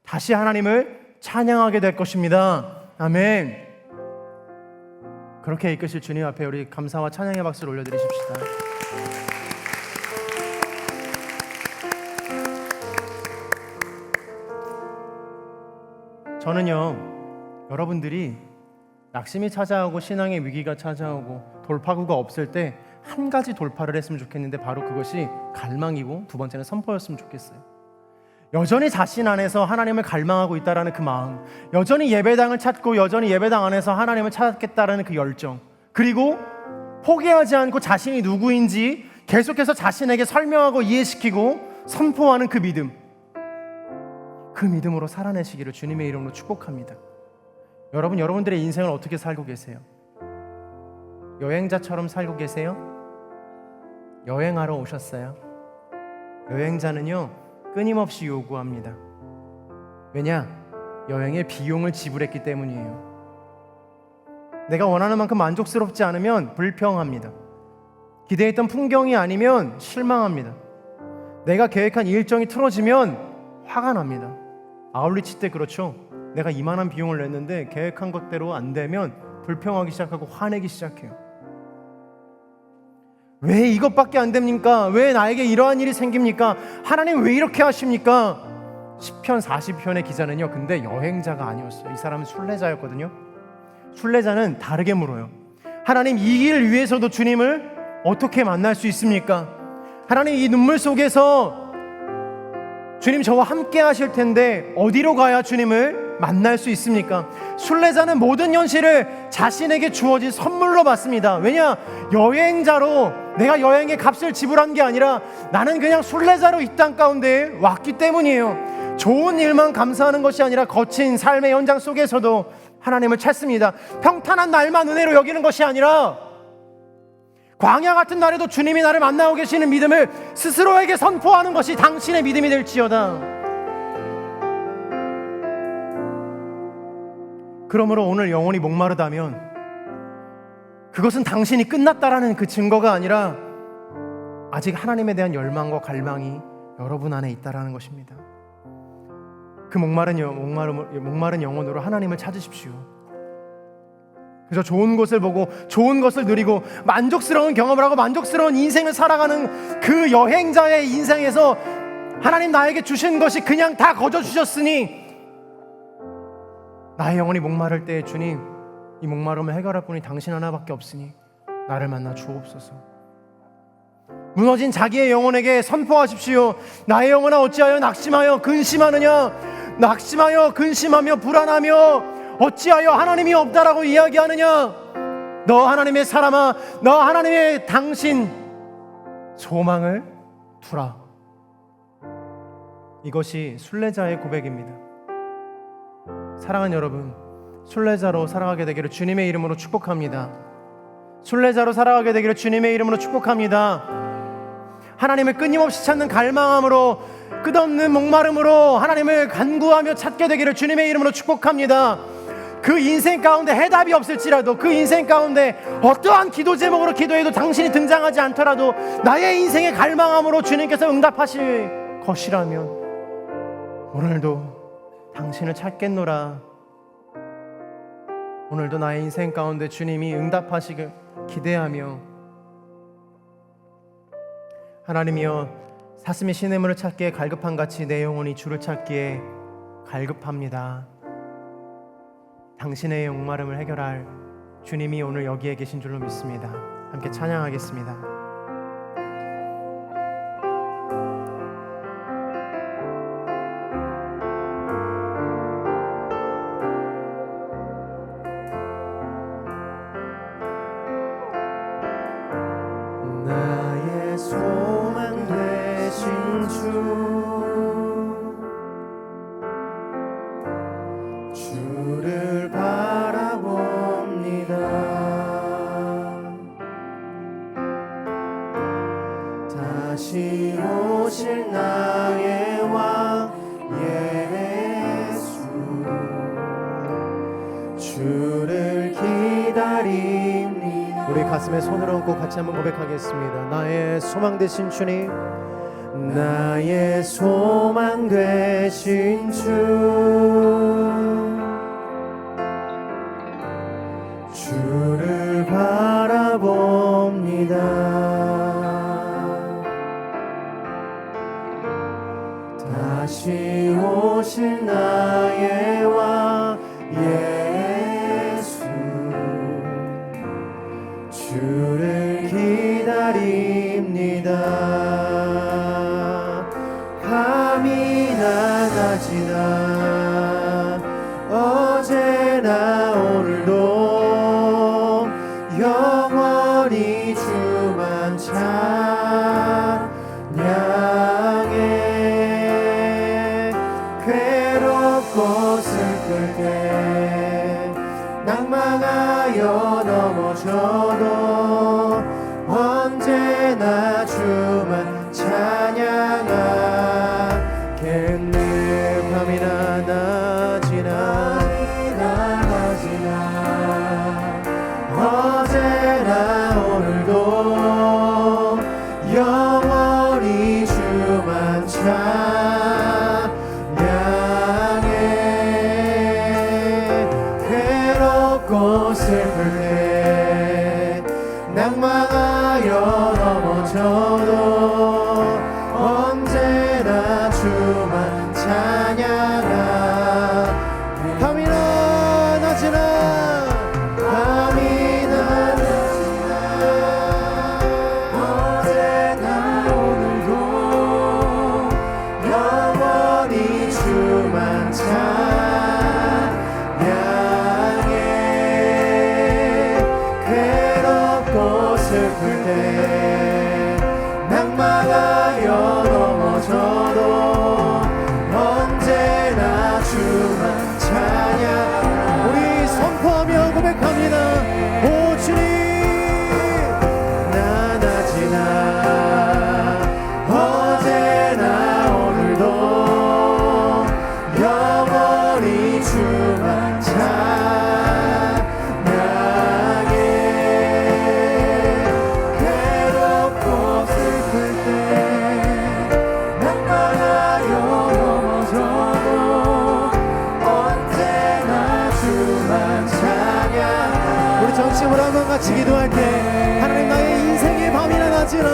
다시 하나님을 찬양하게 될 것입니다. 아멘. 그렇게 이끄실 주님 앞에 우리 감사와 찬양의 박수를 올려드리십시다. 저는요, 여러분들이 낙심이 찾아오고 신앙의 위기가 찾아오고 돌파구가 없을 때 한 가지 돌파를 했으면 좋겠는데 바로 그것이 갈망이고 두 번째는 선포였으면 좋겠어요. 여전히 자신 안에서 하나님을 갈망하고 있다라는 그 마음, 여전히 예배당을 찾고 여전히 예배당 안에서 하나님을 찾겠다라는 그 열정, 그리고 포기하지 않고 자신이 누구인지 계속해서 자신에게 설명하고 이해시키고 선포하는 그 믿음, 그 믿음으로 살아내시기를 주님의 이름으로 축복합니다. 여러분들의 인생을 어떻게 살고 계세요? 여행자처럼 살고 계세요? 여행하러 오셨어요? 여행자는요, 끊임없이 요구합니다. 왜냐? 여행의 비용을 지불했기 때문이에요. 내가 원하는 만큼 만족스럽지 않으면 불평합니다. 기대했던 풍경이 아니면 실망합니다. 내가 계획한 일정이 틀어지면 화가 납니다. 아울리치 때 그렇죠. 내가 이만한 비용을 냈는데 계획한 것대로 안 되면 불평하기 시작하고 화내기 시작해요. 왜 이것밖에 안 됩니까? 왜 나에게 이러한 일이 생깁니까? 하나님 왜 이렇게 하십니까? 시편 40편의 기자는요, 근데 여행자가 아니었어요. 이 사람은 순례자였거든요. 순례자는 다르게 물어요. 하나님, 이 길 위해서도 주님을 어떻게 만날 수 있습니까? 하나님, 이 눈물 속에서 주님 저와 함께 하실 텐데 어디로 가야 주님을 만날 수 있습니까? 순례자는 모든 현실을 자신에게 주어진 선물로 받습니다. 왜냐? 여행자로 내가 여행의 값을 지불한 게 아니라 나는 그냥 순례자로 이 땅 가운데 왔기 때문이에요. 좋은 일만 감사하는 것이 아니라 거친 삶의 현장 속에서도 하나님을 찾습니다. 평탄한 날만 은혜로 여기는 것이 아니라 광야 같은 날에도 주님이 나를 만나고 계시는 믿음을 스스로에게 선포하는 것이 당신의 믿음이 될지어다. 그러므로 오늘 영혼이 목마르다면 그것은 당신이 끝났다라는 그 증거가 아니라 아직 하나님에 대한 열망과 갈망이 여러분 안에 있다라는 것입니다. 그 목마른 영혼으로 하나님을 찾으십시오. 그저 좋은 것을 보고 좋은 것을 누리고 만족스러운 경험을 하고 만족스러운 인생을 살아가는 그 여행자의 인생에서 하나님 나에게 주신 것이 그냥 다 거저 주셨으니 나의 영혼이 목마를 때 주님, 이 목마름을 해결할 분이 당신 하나밖에 없으니 나를 만나 주옵소서. 무너진 자기의 영혼에게 선포하십시오. 나의 영혼아 어찌하여 낙심하여 근심하느냐? 낙심하여 근심하며 불안하며 어찌하여 하나님이 없다라고 이야기하느냐? 너 하나님의 사람아, 너 하나님의 당신 소망을 두라. 이것이 순례자의 고백입니다. 사랑하는 여러분, 순례자로 살아가게 되기를 주님의 이름으로 축복합니다. 순례자로 살아가게 되기를 주님의 이름으로 축복합니다. 하나님을 끊임없이 찾는 갈망함으로, 끝없는 목마름으로 하나님을 간구하며 찾게 되기를 주님의 이름으로 축복합니다. 그 인생 가운데 해답이 없을지라도, 그 인생 가운데 어떠한 기도 제목으로 기도해도 당신이 등장하지 않더라도 나의 인생의 갈망함으로 주님께서 응답하실 것이라면 오늘도 당신을 찾겠노라. 오늘도 나의 인생 가운데 주님이 응답하시길 기대하며, 하나님이여, 사슴이 시냇물을 찾기에 갈급한 같이 내 영혼이 주를 찾기에 갈급합니다. 당신의 목마름을 해결할 주님이 오늘 여기에 계신 줄로 믿습니다. 함께 찬양하겠습니다. 나의 소망 되신 주를 바라봅니다. 다시 오실 나의 왕 예수, 주를 기다립니다. 우리 가슴에 손을 얹고 같이 한번 고백하겠습니다. 나의 소망 되신 주님, 나의 소망 되신 주를 바라봅니다. 다시 오실 나의 왕 예수, 주를 기다립니다. 밤이나 낮이나 어제나 오늘도 영원히 주만 찬양해. 괴롭고 슬플 때 낭망하여 넘어져도 언제나 주만 찬양하겠네. 밤이나 낮이나 어제나 오늘도 영원히 주만 찬양해. 괴롭고 슬플 때 낭망하여 넘어져도 언제나 주만 찬양하. 밤이나 낮이나 어제나 오늘도 영원히 주만 찬양해. 괴롭고 슬플 때 낭망하여 넘어져도 언제나 주만 찬양. 우리 선포하며 고백합니다. 오 주님, 낮이나 어제나 오늘도 영원히 주만 찬양해. 괴롭고 슬플 때 낭망하여 넘어져도 언제나 주만 찬양. 우리 전심으로 한번 같이 기도할 때, 하나님, 나의 인생의 밤이나 낮이나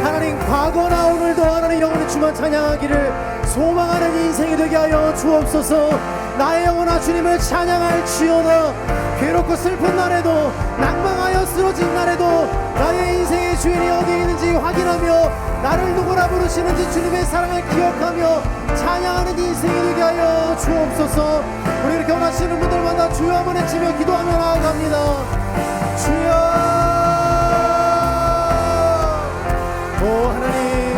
하나님, 과거나 오늘도 하나님 영원히 주만 찬양하기를 소망하는 인생이 되게 하여 주옵소서. 나의 영혼아 주님을 찬양할지어다. 괴롭고 슬픈 날에도, 낭망하여 쓰러진 날에도 나의 인생의 주인이 어디 있는지 확인하며 나를 누구라 부르시는지 주님의 사랑을 기억하며 찬양하는 인생이 되게 하여 주옵소서. 우리 이렇게 원하시는 분들마다 주여 한번 외치며 기도하며 나아갑니다. 주여. 오 하나님,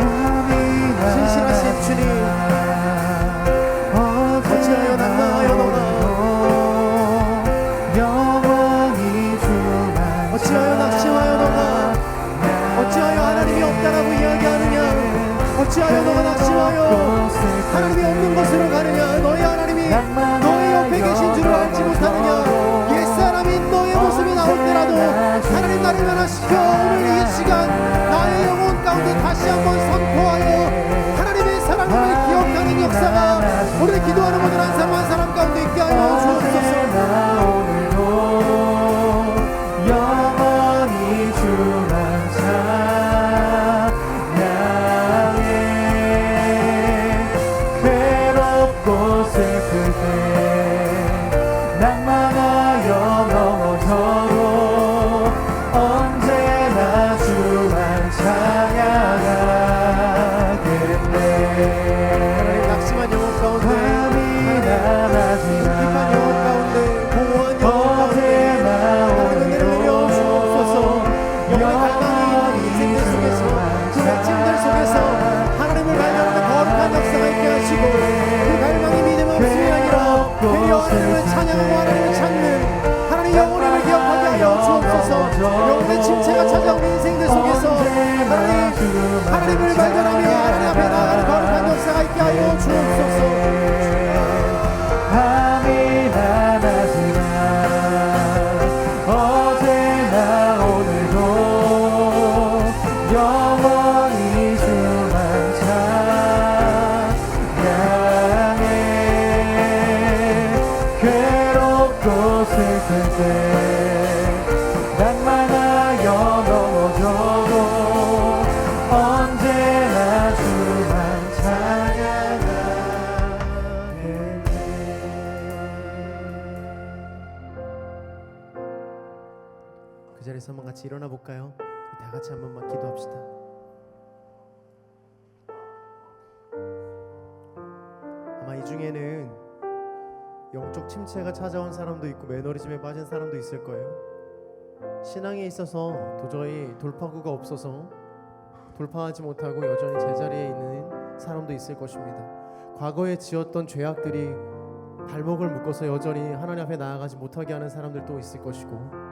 어찌하여 너가 낙심하여 하나님이 없는 곳으로 가느냐. 너희 하나님이 너희 옆에 계신 줄을 알지 못하느냐. 옛사람이 너의 모습이 나올 때라도 하나님 나를 변화시켜 오늘 이 시간 나의 영혼 가운데 다시 한번 선포하여 하나님의 사랑을 기억하는 역사가 우리 기도하는 모든 한 사람 한 사람 가운데 있게 하여 주옵소서. 영원히 주만 찬양해. 괴롭고 슬플 때 낭만하여 넘어져도 언제나 주만 찬양하겠네. 낙심한 영혼 가운데 밤이나 깊은 영혼 가운데 공허한 영혼 가운데 하나님의 은혜를 내려 주옵소서. 영혼의 갈망이 있는 인생들 속에서 그 외침들 속에서 하나님을 발견하는 거룩한 역사가 있게 하시고 그 갈망이 믿음 없음이 아니라 되려 하나님을 찬양하고 하나님을 찾는 하나님 영혼을 기억하게 하여 주옵소서. 영혼의 침체가 찾아온 인생들 속에서 하나님을 발견하며 하나님 앞에 나아가는 거룩한 역사가 있게 하여 주옵소서. 밤이나 낮이나 어제나 오늘도 영원히 주만 찬양해. 괴롭고 슬플 때 낭만하여 넘어져도 언제나 주만 찬양하겠네. 그 자리에서 한번 같이 일어나 볼까요? 다 같이 한 번만 기도합시다. 아마 이 중에는 영적 침체가 찾아온 사람도 있고 매너리즘에 빠진 사람도 있을 거예요. 신앙에 있어서 도저히 돌파구가 없어서 돌파하지 못하고 여전히 제자리에 있는 사람도 있을 것입니다. 과거에 지었던 죄악들이 발목을 묶어서 여전히 하나님 앞에 나아가지 못하게 하는 사람들도 있을 것이고,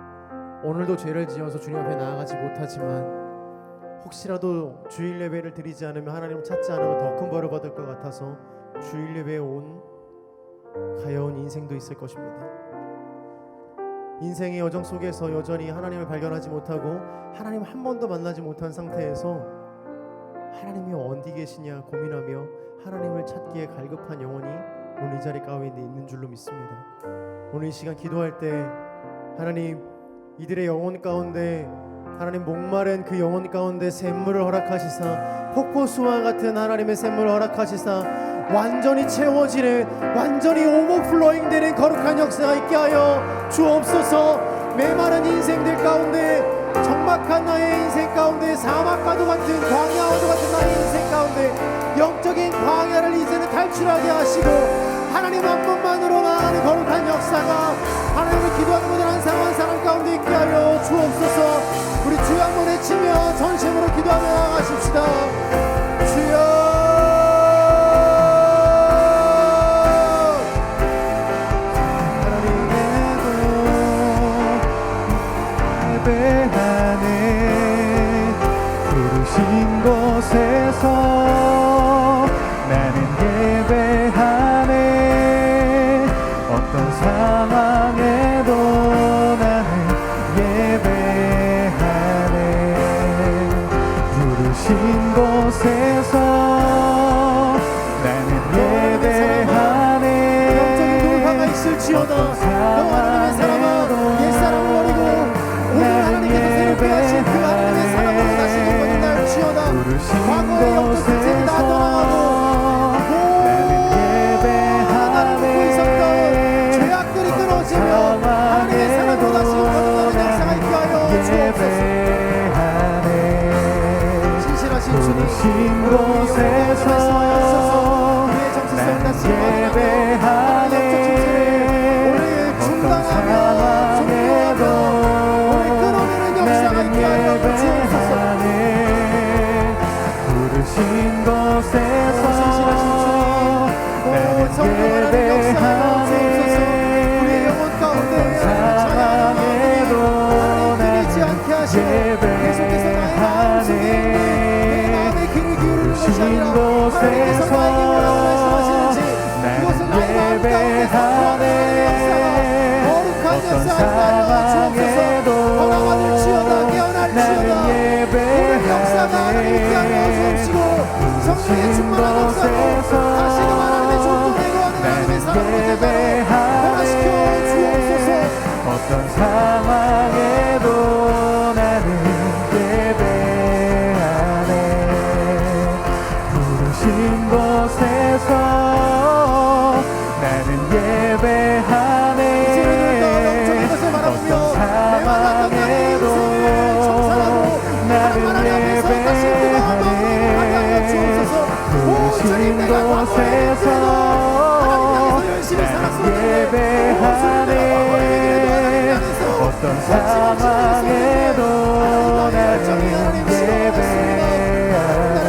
오늘도 죄를 지어서 주님 앞에 나아가지 못하지만 혹시라도 주일 예배를 드리지 않으면, 하나님을 찾지 않으면 더 큰 벌을 받을 것 같아서 주일 예배에 온 가여운 인생도 있을 것입니다. 인생의 여정 속에서 여전히 하나님을 발견하지 못하고 하나님 한 번도 만나지 못한 상태에서 하나님이 어디 계시냐 고민하며 하나님을 찾기에 갈급한 영혼이 오늘 이 자리 가운데 있는 줄로 믿습니다. 오늘 이 시간 기도할 때 하나님, 이들의 영혼 가운데 하나님 목마른 그 영혼 가운데 샘물을 허락하시사, 폭포수와 같은 하나님의 샘물을 허락하시사 완전히 채워지는, 완전히 오버플로잉 되는 거룩한 역사가 있게 하여 주옵소서. 메마른 인생들 가운데, 적막한 나의 인생 가운데, 사막과도 같은 광야와도 같은 나의 인생 가운데 영적인 광야를 이제는 탈출하게 하시고 하나님 한 분만으로 나아가는 거룩한 역사가 하나님을 기도하는 모든 한 사람 한 사람 가운데 있게 하여 주옵소서. 우리 주여 한번 외치며 전심으로 기도하며 나아가십시다. 주여, 예배하네. 부르신 곳에서 나는 예배하네. 어떤 상황에도 나는 예배하네. 부르신 곳에서 나는 예배하네. 영적인 돌파가 있을지어다. 너 하나님의 사람아, 옛사람을 버리고 오늘 하나님께서 새롭게 하신 그 하나님의 사랑으로 다시 한번 날지어다. 과거의 영적 문제는 다 떠나가고 모든 하나님 믿고 있었던 죄악들이 끊어지며 하나님의 사랑으로 다시 거듭나는 역사가 있게 하여 주옵소서. 신실하신 주님, 곳에서 우리의 정체성을 다시 거듭나며 영적 침체를 오늘 중단하며 종료하며 오늘 끊어내는 역사가 있게 하여 주옵소서. 부르신 곳에서 신실하신 주님, 성령을 하는 역사가 주옵소서. 우리의 영혼 가운데 찬양하는 마음이 하나님 끊이지 않게 하시고 계속해서 나의 마음 속에 있는 내 마음의 귀를 기울이는 것이 것이 아니라 하나님께서 나에게 뭐라고 말씀하시는지 그것을 나의 마음 가운데서 변화의 역사가 거룩한 역사가 일어나려 주옵소서. 변화받을지어다 깨어날지어다 우리의 역사가 하나님 있게 하여 주옵시고 성령의 충만한 역사로 다시금 하나님의 종도 되고 하나님의 사랑으로 제대로 변화시켜 주옵소서. 어떤 상황에도 나는 예배하네. 부르신 곳에서 나는 예배하네. 어떤 상황에도 나는 예배하네. 부르신 곳에서 예배하네. 어떤 상황에도 나는 예배하네.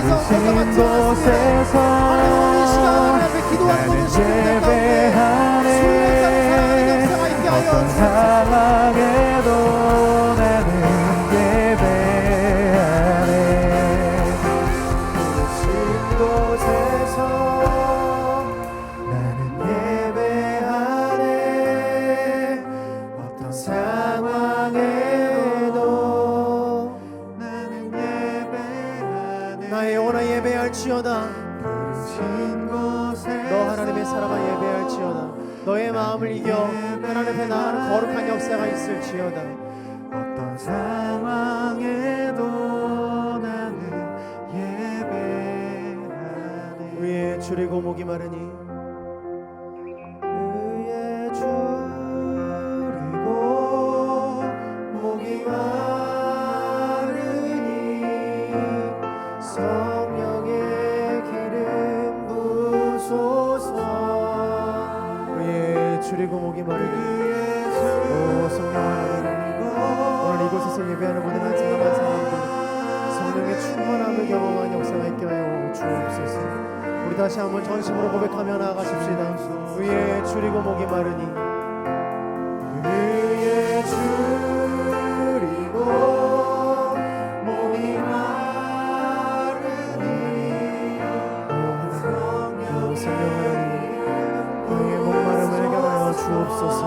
부르신 곳에서 나는 예배하네. 어떤 상황에도 나는 예배하네. 부르신 곳에서 나는 예배하네. 어떤 상황에도 나는 예배하네. 부르신 곳에서 나는 예배하네. 어떤 상황에도 나는 예배하네. 나의 영혼아 예배할지어다. 너 하나님의 사랑아 예배할지어다. 너의 마음을 이겨 하나님 앞에 나아가는 거룩한 역사가 있을지어다. 어떤 상황에도 나는 예배하네. 의에 줄이고 목이 마르니 의에 줄이고 목이 마르니 성령의 기름 부소서. 의에 줄이고 목이 마르니 오 성령 하나님 오늘 이곳에서 예배하는 모든 한 사람 한 사람들 성령의 충만함을 경험한 역사가 있게 하여 주옵소서. 우리 다시 한번 전심으로 고백하며 나아가십시다. 의에 줄이고 목이 마르니 의에 줄이고 목이 마르니 성령 하나님 의의 목마름을 해결하여 주옵소서.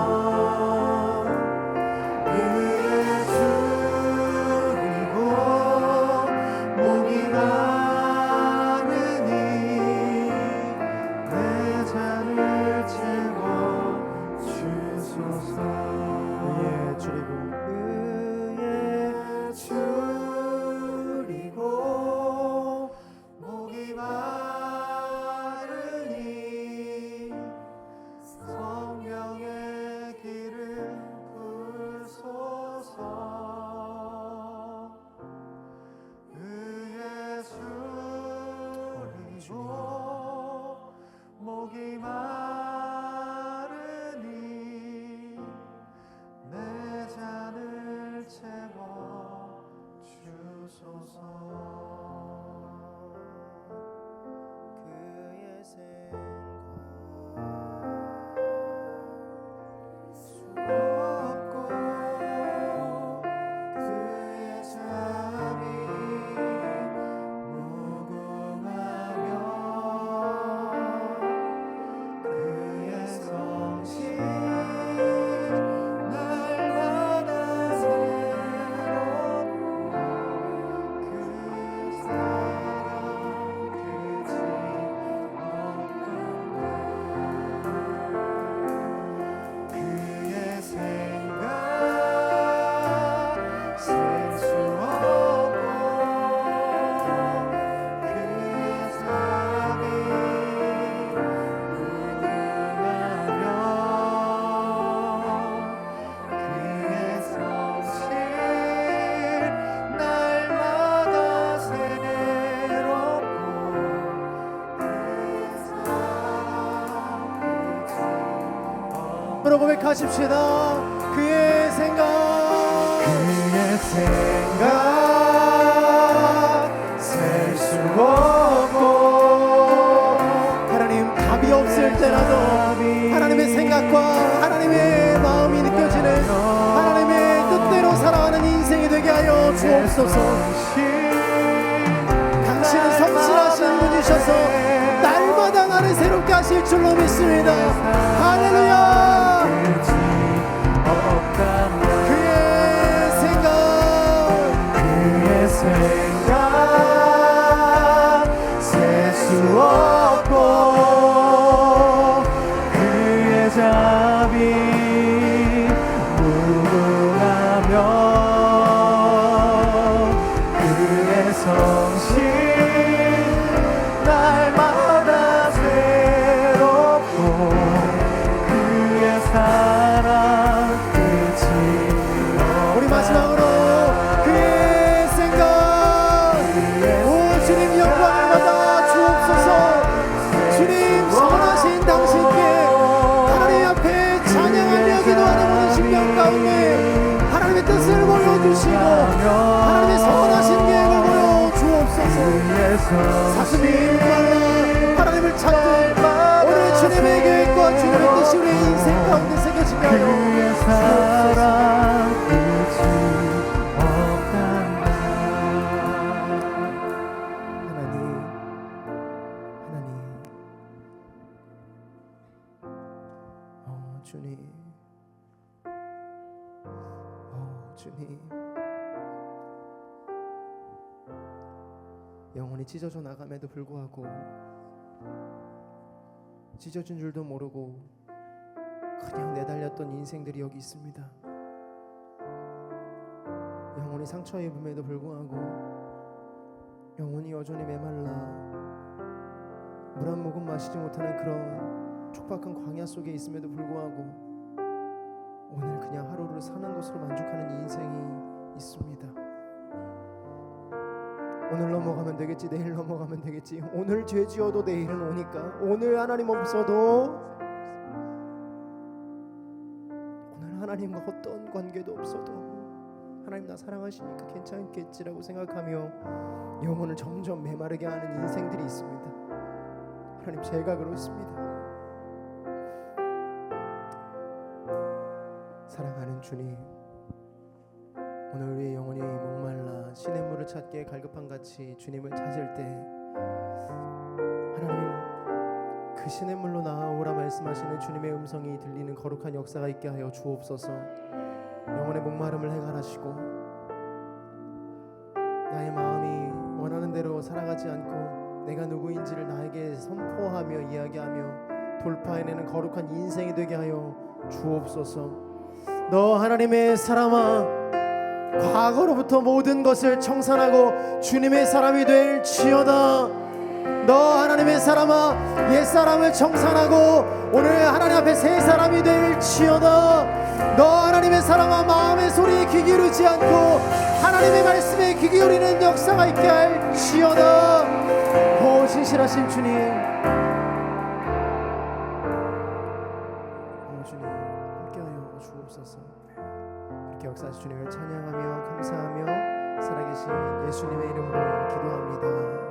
목이 마르니 내 잔을 채워 주소서. 그의 생각 수없고 그의 잠이 무궁하며 그의 성실 날마다 새롭고 그의 사랑 끝이 없던데 그의 생각 셀 수 없고 그의 삶이 무궁하며 그의 성실 날마다 새롭고 그의 사랑 으로 고백하십시다. 그의 생각 그의 생각 주옵소서. 당신은 성실하신 분이셔서 날마다 나를 새롭게 하실 줄로 믿습니다. 할렐루야. 그의 생각 셀 수 없고 그의 자비 무궁하며 그의 성실 날마다 새롭고 그의 사랑 끝이 우리 마지막으로 그의 생각 오 주님 영광을 받아 주옵소서. 주님 선하신 당신께 하나님 앞에 찬양하며 기도하는 모든 심령 가운데 하나님의 뜻을 보여주시고 하나님의 선하신 계획을 보여주옵소서. 사슴이 목말라 하나님을 찾듯 오늘 주님의 계획과 주님의 뜻이 우리의 인생 가운데 새겨지게 하여 그의 사랑 끝이 없단다. 하나님 주님 주님 영혼이 찢어져 나감에도 불구하고 찢어진 줄도 모르고 그냥 내달렸던 인생들이 여기 있습니다. 영혼이 상처 입음에도 불구하고 영혼이 여전히 메말라 물 한 모금 마시지 못하는 그런 촉박한 광야 속에 있음에도 불구하고 오늘 그냥 하루를 사는 것으로 만족하는 이 인생이 있습니다. 오늘 넘어가면 되겠지, 내일 넘어가면 되겠지, 오늘 죄 지어도 내일은 오니까, 오늘 하나님 없어도, 오늘 하나님과 어떤 관계도 없어도 하나님 나 사랑하시니까 괜찮겠지라고 생각하며 영혼을 점점 메마르게 하는 인생들이 있습니다. 하나님 제가 그렇습니다. 사랑하는 주님, 오늘 우리의 영혼이 목말라 시냇물을 찾기에 갈급한 같이 주님을 찾을 때 하나님 그 시냇물로 나아오라 말씀하시는 주님의 음성이 들리는 거룩한 역사가 있게 하여 주옵소서. 영혼의 목마름을 해결하시고 나의 마음이 원하는 대로 살아가지 않고 내가 누구인지를 나에게 선포하며 이야기하며 돌파해내는 거룩한 인생이 되게 하여 주옵소서. 너 하나님의 사람아, 과거로부터 모든 것을 청산하고 주님의 사람이 될지어다. 너 하나님의 사람아, 옛사람을 청산하고 오늘 하나님 앞에 새 사람이 될지어다. 너 하나님의 사람아, 마음의 소리에 귀 기울이지 않고 하나님의 말씀에 귀 기울이는 역사가 있게 할지어다. 오 신실하신 주님, 주님 함께하여 주옵소서. 이렇게 역사하신 주님을 찬양하며 감사하며 살아계신 예수님의 이름으로 기도합니다.